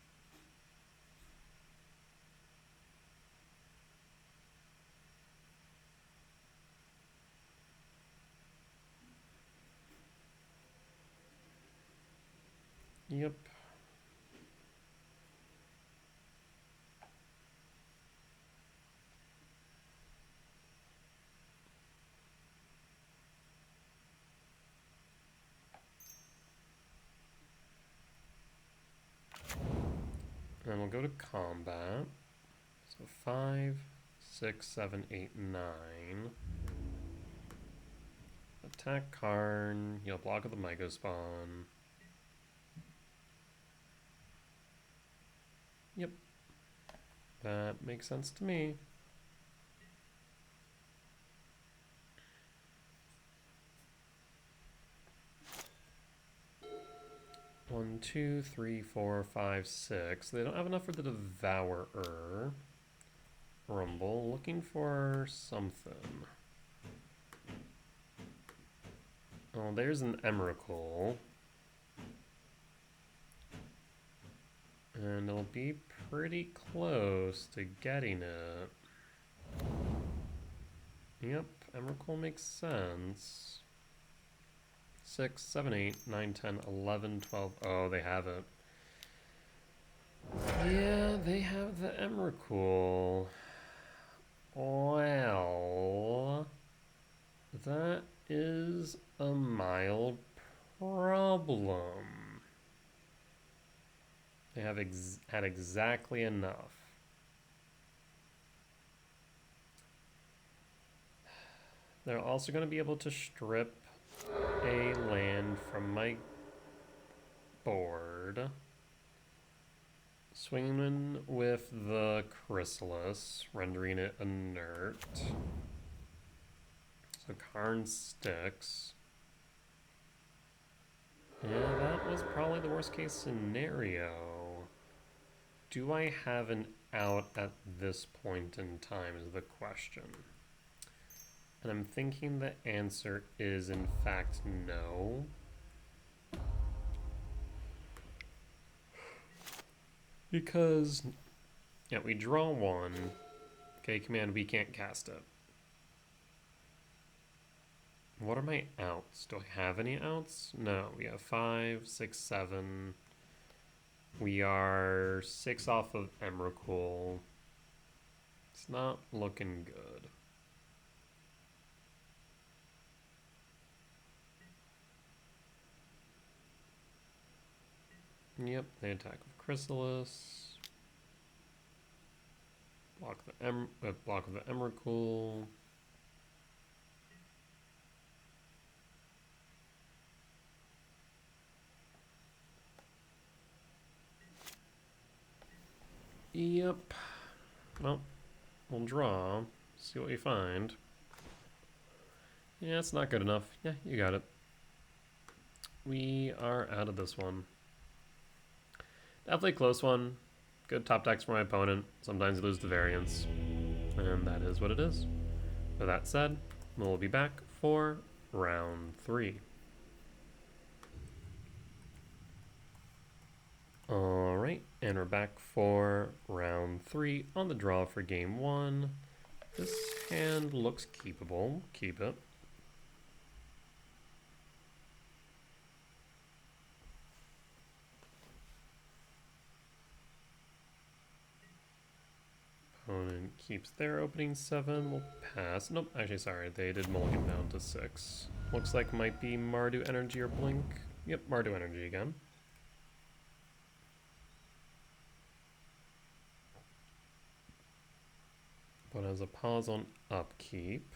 Speaker 1: Yep. And we'll go to combat. So 5, 6, 7, 8, 9. Attack Karn. He'll block with the Myco spawn. Yep. That makes sense to me. 1, 2, 3, 4, 5, 6. They don't have enough for the Devourer. Rumble, looking for something. Oh, there's an Emrakul. And it'll be pretty close to getting it. Yep, Emrakul makes sense. 6, 7, 8, 9, 10, 11, 12. Oh, they have it. Yeah, they have the Emrakul. Well, that is a mild problem. They have had exactly enough. They're also going to be able to strip a land from my board. Swinging with the Chrysalis, rendering it inert. So Karn sticks. Yeah, that was probably the worst case scenario. Do I have an out at this point in time is the question. And I'm thinking the answer is in fact no. Because, yeah, we draw one. Okay, command, we can't cast it. What are my outs? Do I have any outs? No, we have 5, 6, 7. We are 6 off of Emrakul. It's not looking good. Yep, they attack with Chrysalis. Block with the Emrakul. Yep. Well, we'll draw. See what we find. Yeah, it's not good enough. Yeah, you got it. We are out of this one. Definitely a close one. Good top decks for my opponent. Sometimes you lose the variance. And that is what it is. With that said, we'll be back for round 3. Alright, and we're back for round 3 on the draw for game 1. This hand looks keepable. Keep it. Opponent keeps their opening 7. We'll pass. Nope, actually, sorry. They did mulligan down to 6. Looks like might be Mardu Energy or Blink. Yep, Mardu Energy again. But as a pause on upkeep.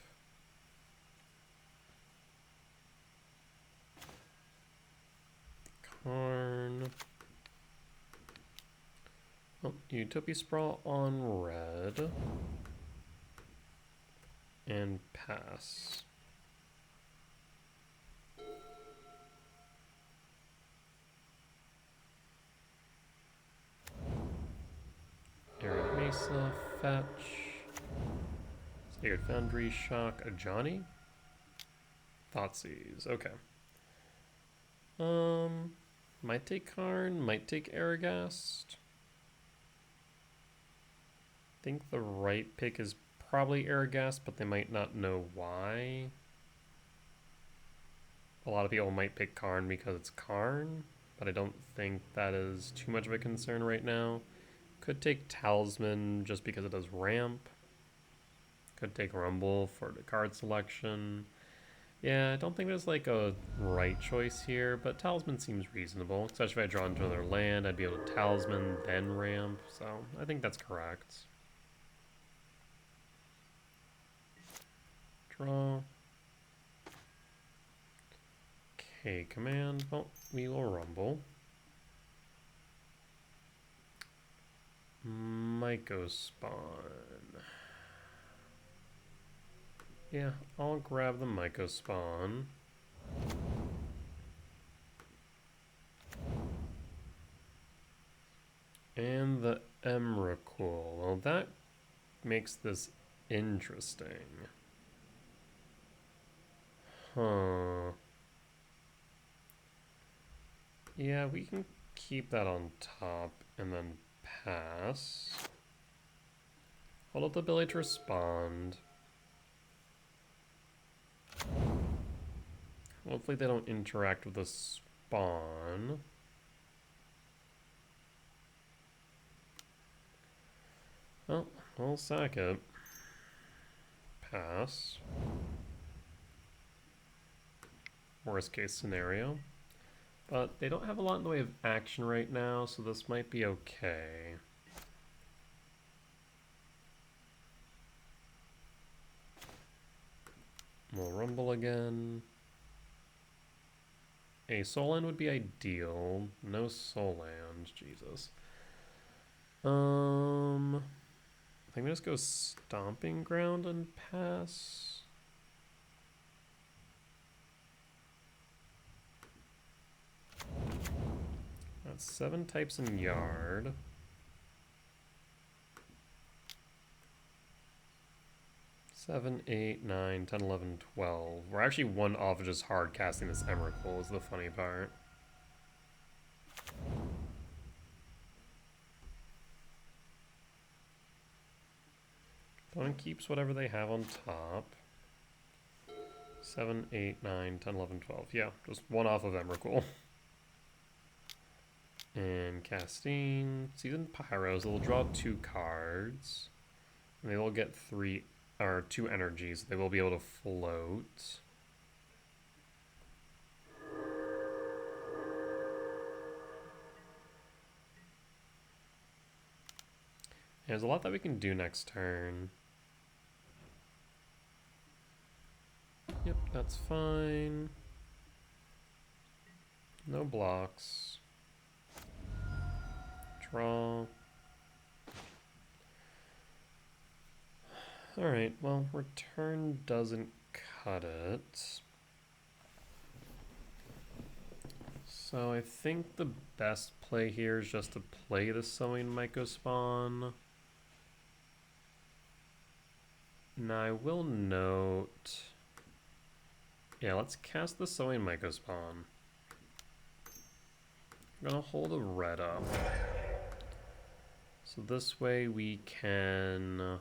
Speaker 1: Karn. Oh, Utopia Sprawl on red. And pass. Arid Mesa, fetch. Sacred Foundry, shock, Ajani. Thoughtseize, okay. Might take Karn, might take Aragast. I think the right pick is probably Aragast, but they might not know why. A lot of people might pick Karn because it's Karn, but I don't think that is too much of a concern right now. Could take Talisman just because it does ramp. Could take Rumble for the card selection. Yeah, I don't think there's like a right choice here, but Talisman seems reasonable. Especially if I draw into another land, I'd be able to Talisman, then ramp. So I think that's correct. Draw. Okay, command. Well, we will Rumble. Myco Spawn. Yeah, I'll grab the Myco Spawn. Emrakul. Well, that makes this interesting. Huh. Yeah, we can keep that on top and then pass. Hold up the ability to respond. Hopefully they don't interact with the spawn. Well, we'll sack it. Pass. Worst case scenario. But they don't have a lot in the way of action right now, so this might be okay. We'll rumble again. A soul land would be ideal. No soul land, Jesus. I think we just go stomping ground and pass. That's 7 types in yard. Seven, 8, 9, 10, 11, 12. We're actually one off of just hard casting this Emrakul is the funny part. Opponent keeps whatever they have on top. 7, 8, 9, 10, 11, 12. Yeah, just one off of Emrakul. And casting Seasoned Pyros. They'll draw 2 cards. And they will get 2 energies. They will be able to float. There's a lot that we can do next turn. Yep, that's fine. No blocks. Draw. Alright, well, return doesn't cut it. So I think the best play here is just to play the Sowing Mycospawn. Now I will note... Yeah, let's cast the Sowing Mycospawn. I'm gonna hold a red up. So this way we can...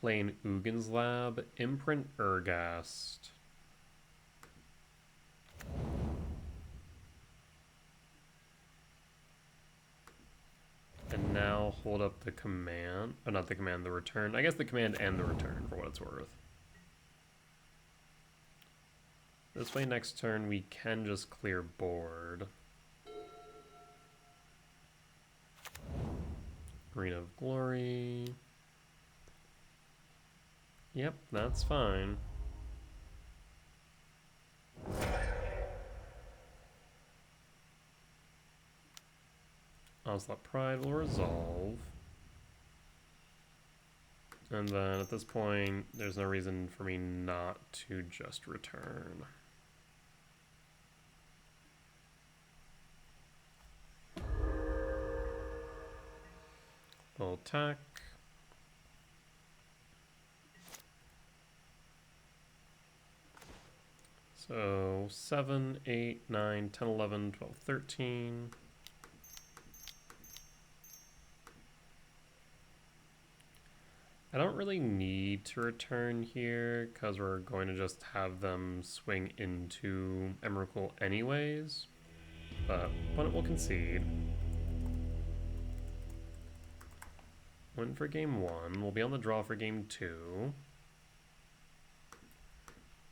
Speaker 1: play an Ugin's Lab, imprint Urgast. And now hold up the command, not the command, the return. I guess the command and the return for what it's worth. This way next turn we can just clear board. Arena of Glory. Yep, that's fine. Onslaught Pride will resolve. And then at this point, there's no reason for me not to just return. Full attack. So 7, 8, 9, 10, 11, 12, 13. I don't really need to return here because we're going to just have them swing into Emrakul anyways. But opponent will concede. Win for game 1. We'll be on the draw for game 2.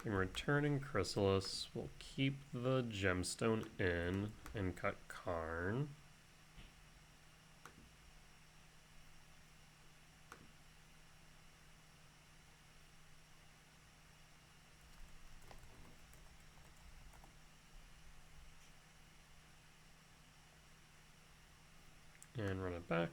Speaker 1: And returning Chrysalis, we'll keep the gemstone in and cut Karn. And run it back.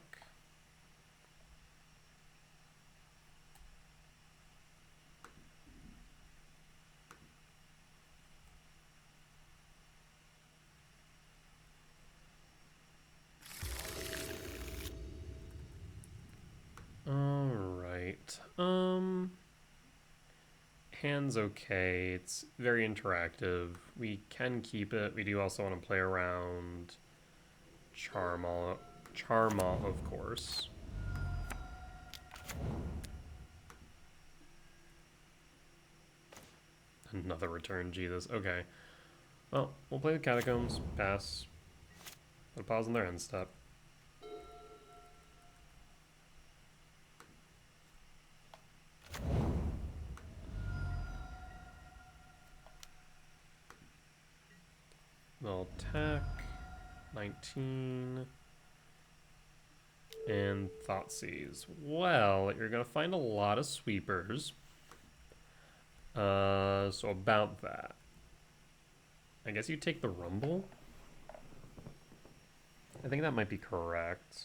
Speaker 1: hand's okay. It's very interactive. We can keep it. We do also want to play around Charma, of course. Another return, Jesus. Okay. Well, we'll play the Catacombs, pass. Put a pause on their end step. They'll attack. 19. And Thoughtseize. Well, you're going to find a lot of sweepers. So about that. I guess you take the Rumble? I think that might be correct.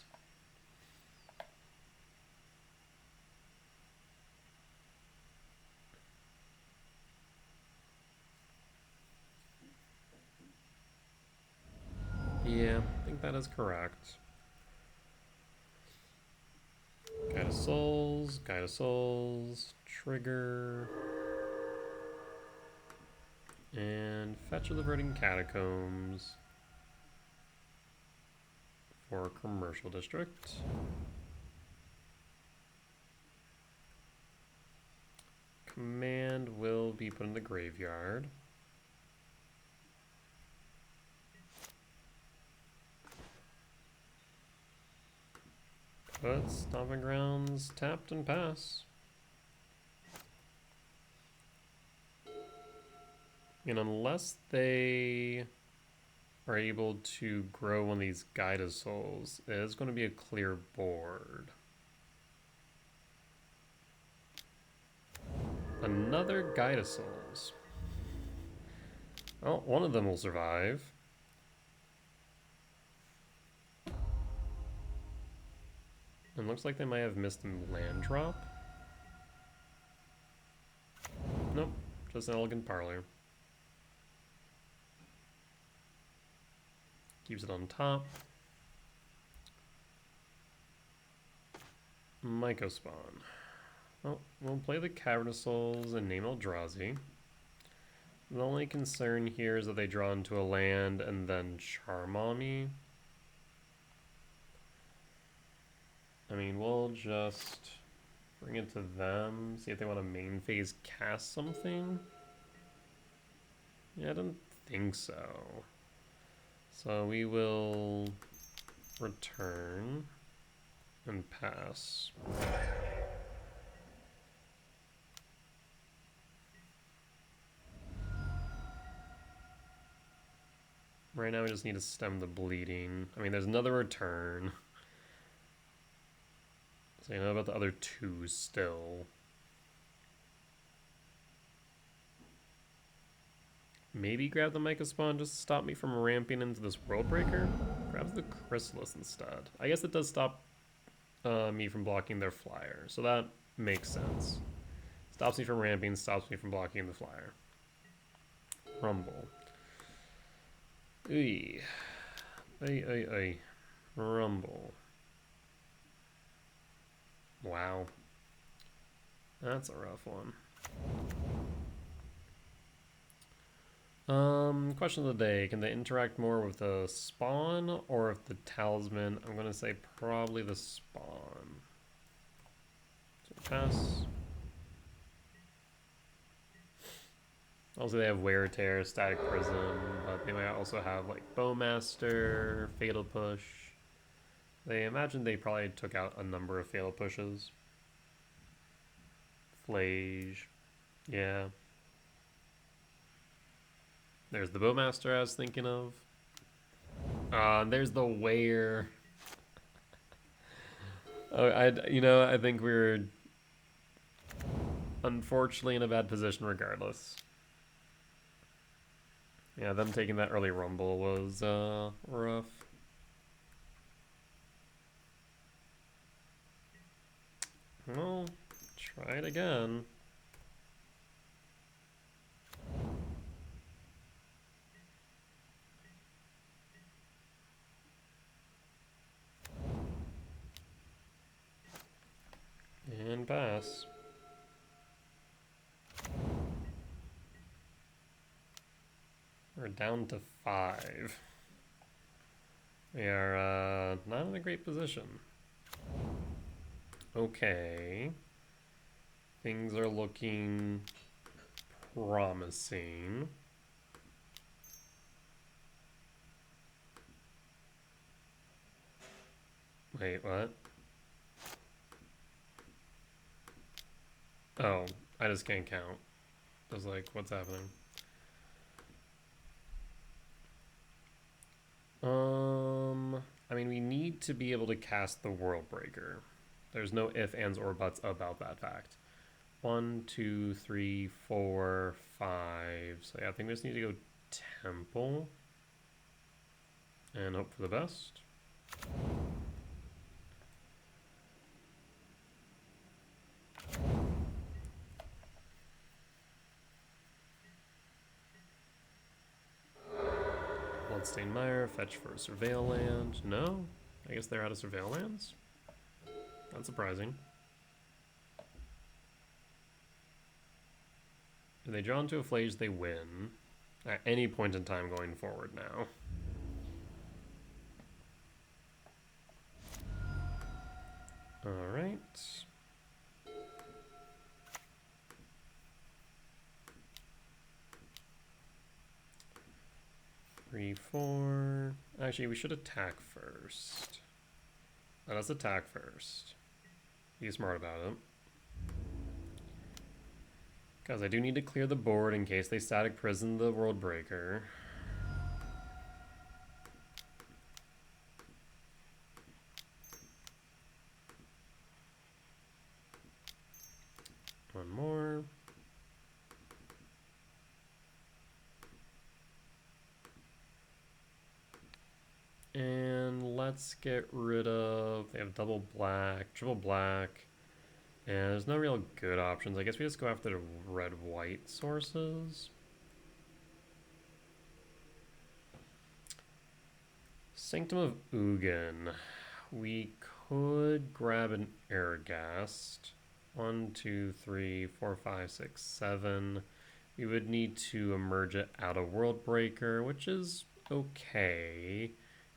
Speaker 1: Yeah, I think that is correct. Guide of Souls, trigger, and fetch of the Verdant Catacombs for Commercial District. Command will be put in the graveyard. But Stomping Grounds tapped and pass. And unless they are able to grow one of these Guide of Souls, it is going to be a clear board. Another Guide of Souls. Well, one of them will survive. And looks like they might have missed a land drop. Nope, just an Elegant Parlor. Keeps it on top. Myco Spawn. Well, we'll play the Cavern of Souls and name Eldrazi. The only concern here is that they draw into a land and then Charm on me. I mean, we'll just bring it to them, see if they want to main phase cast something. Yeah, I don't think so. So we will return and pass. Right now we just need to stem the bleeding. I mean, there's another return. So you know about the other two still. Maybe grab the Myco Spawn just to stop me from ramping into this World Breaker. Grabs the Chrysalis instead. I guess it does stop me from blocking their flyer, so that makes sense. Stops me from ramping, stops me from blocking the flyer. Rumble. Ooh. Ay. Rumble. Wow. That's a rough one. Question of the day. Can they interact more with the spawn or with the talisman? I'm going to say probably the spawn. So pass. Also, they have Wear Tear, Static Prism, but they might also have like Bowmaster, Fatal Push. They imagine they probably took out a number of Fatal Pushes. Flage. Yeah. There's the Bowmaster I was thinking of. There's the Wear. Oh, I think we're unfortunately in a bad position regardless. Yeah, them taking that early Rumble was rough. Well, try it again. And pass. down to 5. We are not in a great position. Okay. Things are looking promising. Wait, what? Oh, I just can't count. I was like, what's happening? I mean, we need to be able to cast the World Breaker. There's no ifs, ands, or buts about that fact. 1, 2, 3, 4, 5. So yeah, I think we just need to go Temple. And hope for the best. Bloodstained Mire, fetch for Surveil Land. No? I guess they're out of Surveil Lands? That's surprising. If they draw into a Flage, they win. At any point in time going forward now. Alright. Three, 4. Actually, we should attack first. Let us attack first. Be smart about it. Because I do need to clear the board in case they static prison the World Breaker. One more. And let's get rid of... They have double black, triple black. And there's no real good options. I guess we just go after the red-white sources. Sanctum of Ugin. We could grab an Airghast. 1, 2, 3, 4, 5, 6, 7. We would need to emerge it out of World Breaker, which is okay.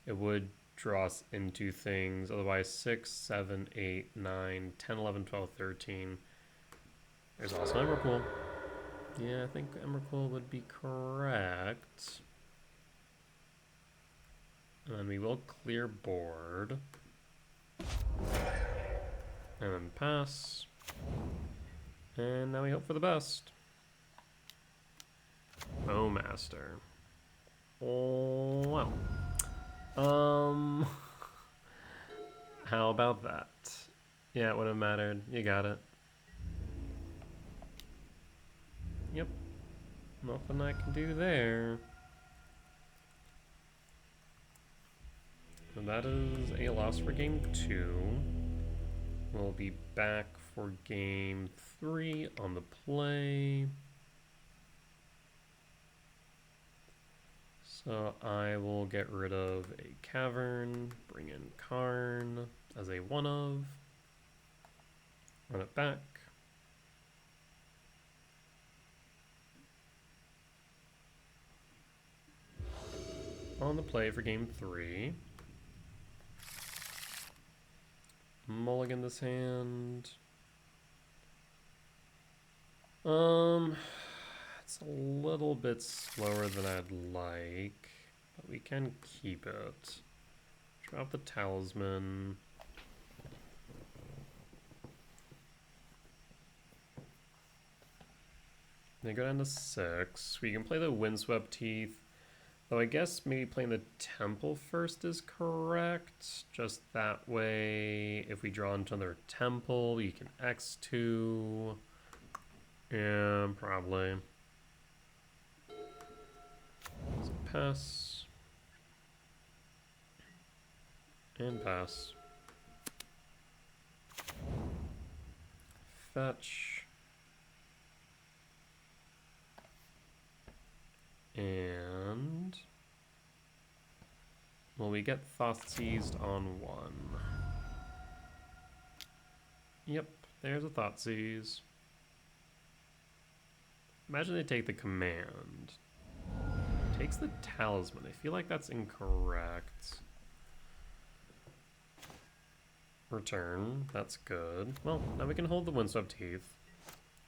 Speaker 1: It would draw us into things. Otherwise, 6, 7, 8, 9, 10, 11, 12, 13. There's also Emrakul. Yeah, I think Emrakul would be correct. And then we will clear board. And then pass. And now we hope for the best. Bowmaster. Oh, wow. How about that? Yeah, it would have mattered. You got it. Yep. Nothing I can do there. And that is a loss for game 2. We'll be back for game 3 on the play. So I will get rid of a Cavern, bring in Karn as a 1-of, run it back. On the play for game 3. Mulligan this hand. It's a little bit slower than I'd like, but we can keep it. Drop the Talisman. Then go down to 6. We can play the Windswept Teeth. Though I guess maybe playing the Temple first is correct. Just that way, if we draw into another Temple, you can X2. Yeah, probably. So pass. And pass. Fetch. And... well, we get Thoughtseized on 1. Yep, there's a Thoughtseize. Imagine they take the command. Takes the talisman. I feel like that's incorrect. Return. That's good. Well, now we can hold the Windswept Heath.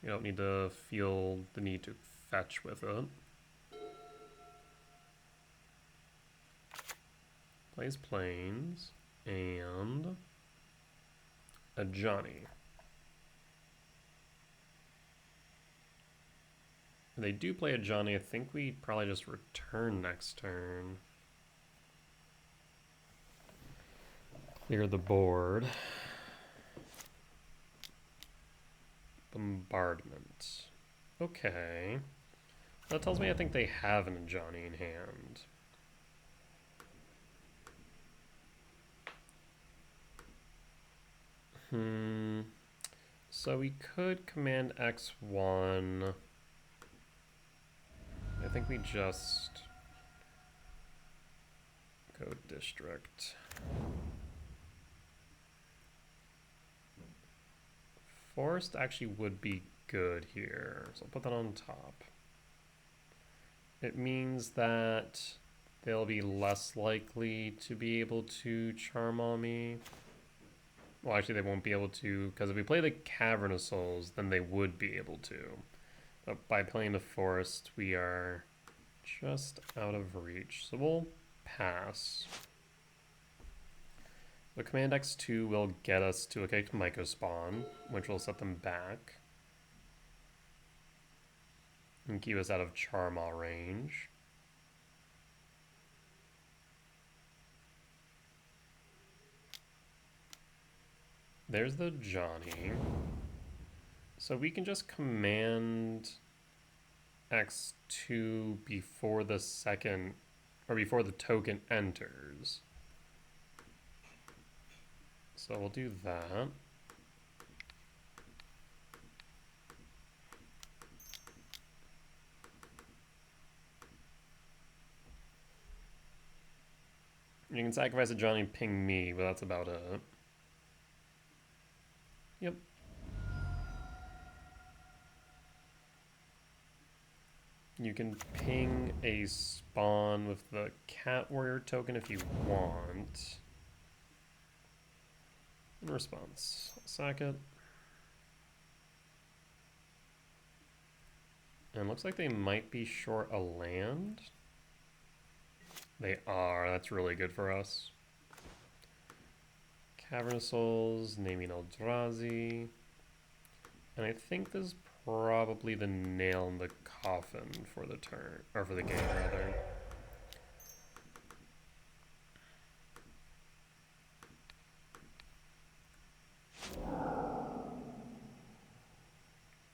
Speaker 1: You don't need to feel the need to fetch with it. Plays Plains. And a Johnny. If they do play a Johnny, I think we probably just return next turn. Clear the board. Bombardment. Okay. That tells me I think they have an Johnny in hand. So we could command X1. I think we just go district. Forest actually would be good here, so I'll put that on top. It means that they'll be less likely to be able to charm on me. Well, actually, they won't be able to, because if we play the Cavern of Souls, then they would be able to. But by playing the Forest, we are just out of reach. So we'll pass. The command X2 will get us to a kicked Myco spawn, which will set them back. And keep us out of Charmaw range. There's the Johnny. So we can just command X2 before the second, or before the token enters. So we'll do that. You can sacrifice a Johnny, ping me, but that's about it. Yep. You can ping a spawn with the Cat Warrior token if you want. In response, I'll sack it. And looks like they might be short a land. They are, that's really good for us. Cavern of Souls, naming Eldrazi. And I think this is probably the nail in the coffin for the turn, or for the game rather.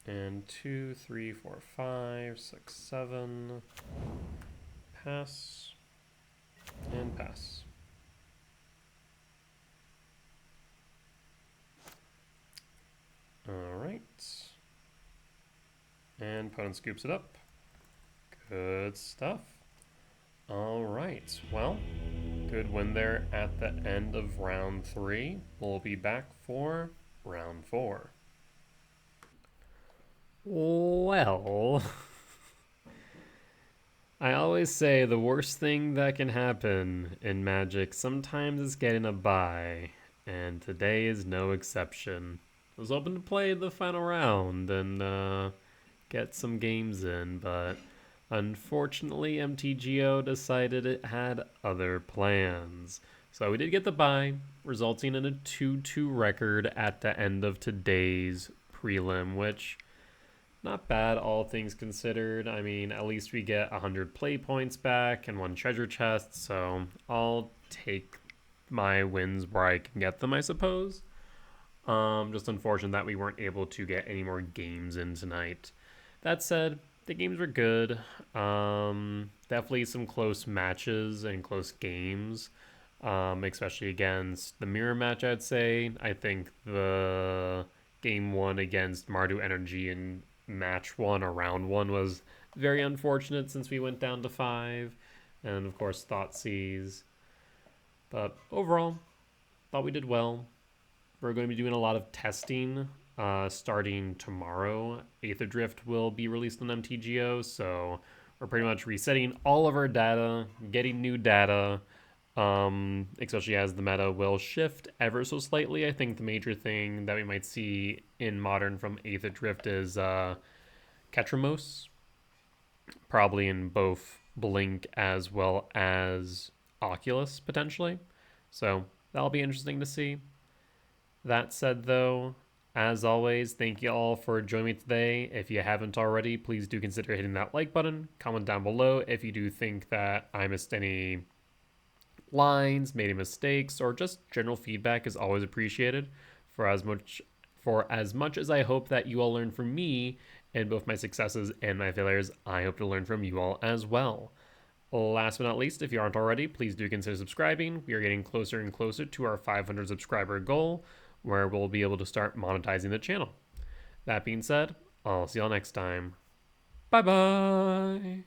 Speaker 1: And 2, 3, 4, 5, 6, 7. Pass. And pass. Alright. And opponent scoops it up. Good stuff. Alright, well, good win there at the end of round 3. We'll be back for round 4. Well, I always say the worst thing that can happen in Magic sometimes is getting a bye, and today is no exception. I was hoping to play the final round and get some games in, but unfortunately MTGO decided it had other plans. So we did get the bye, resulting in a 2-2 record at the end of today's prelim, which not bad, all things considered. I mean, at least we get 100 play points back and 1 treasure chest, so I'll take my wins where I can get them, I suppose. Just unfortunate that we weren't able to get any more games in tonight. That said, the games were good. Definitely some close matches and close games, especially against the mirror match, I'd say. I think the game 1 against Mardu Energy and match 1 or round 1 was very unfortunate since we went down to 5, and of course Thoughtseize. But overall, thought we did well. We're going to be doing a lot of testing starting tomorrow. Aether Drift will be released on MTGO, so we're pretty much resetting all of our data, getting new data, especially as the meta will shift ever so slightly. I think the major thing that we might see in Modern from Aether Drift is Ketramos, probably in both Blink as well as Oculus, potentially. So that'll be interesting to see. That said, though, as always, thank you all for joining me today. If you haven't already, please do consider hitting that like button. Comment down below if you do think that I missed any lines, made any mistakes, or just general feedback is always appreciated. For as much as I hope that you all learn from me and both my successes and my failures, I hope to learn from you all as well. Last but not least, if you aren't already, please do consider subscribing. We are getting closer and closer to our 500 subscriber goal, where we'll be able to start monetizing the channel. That being said, I'll see y'all next time. Bye-bye!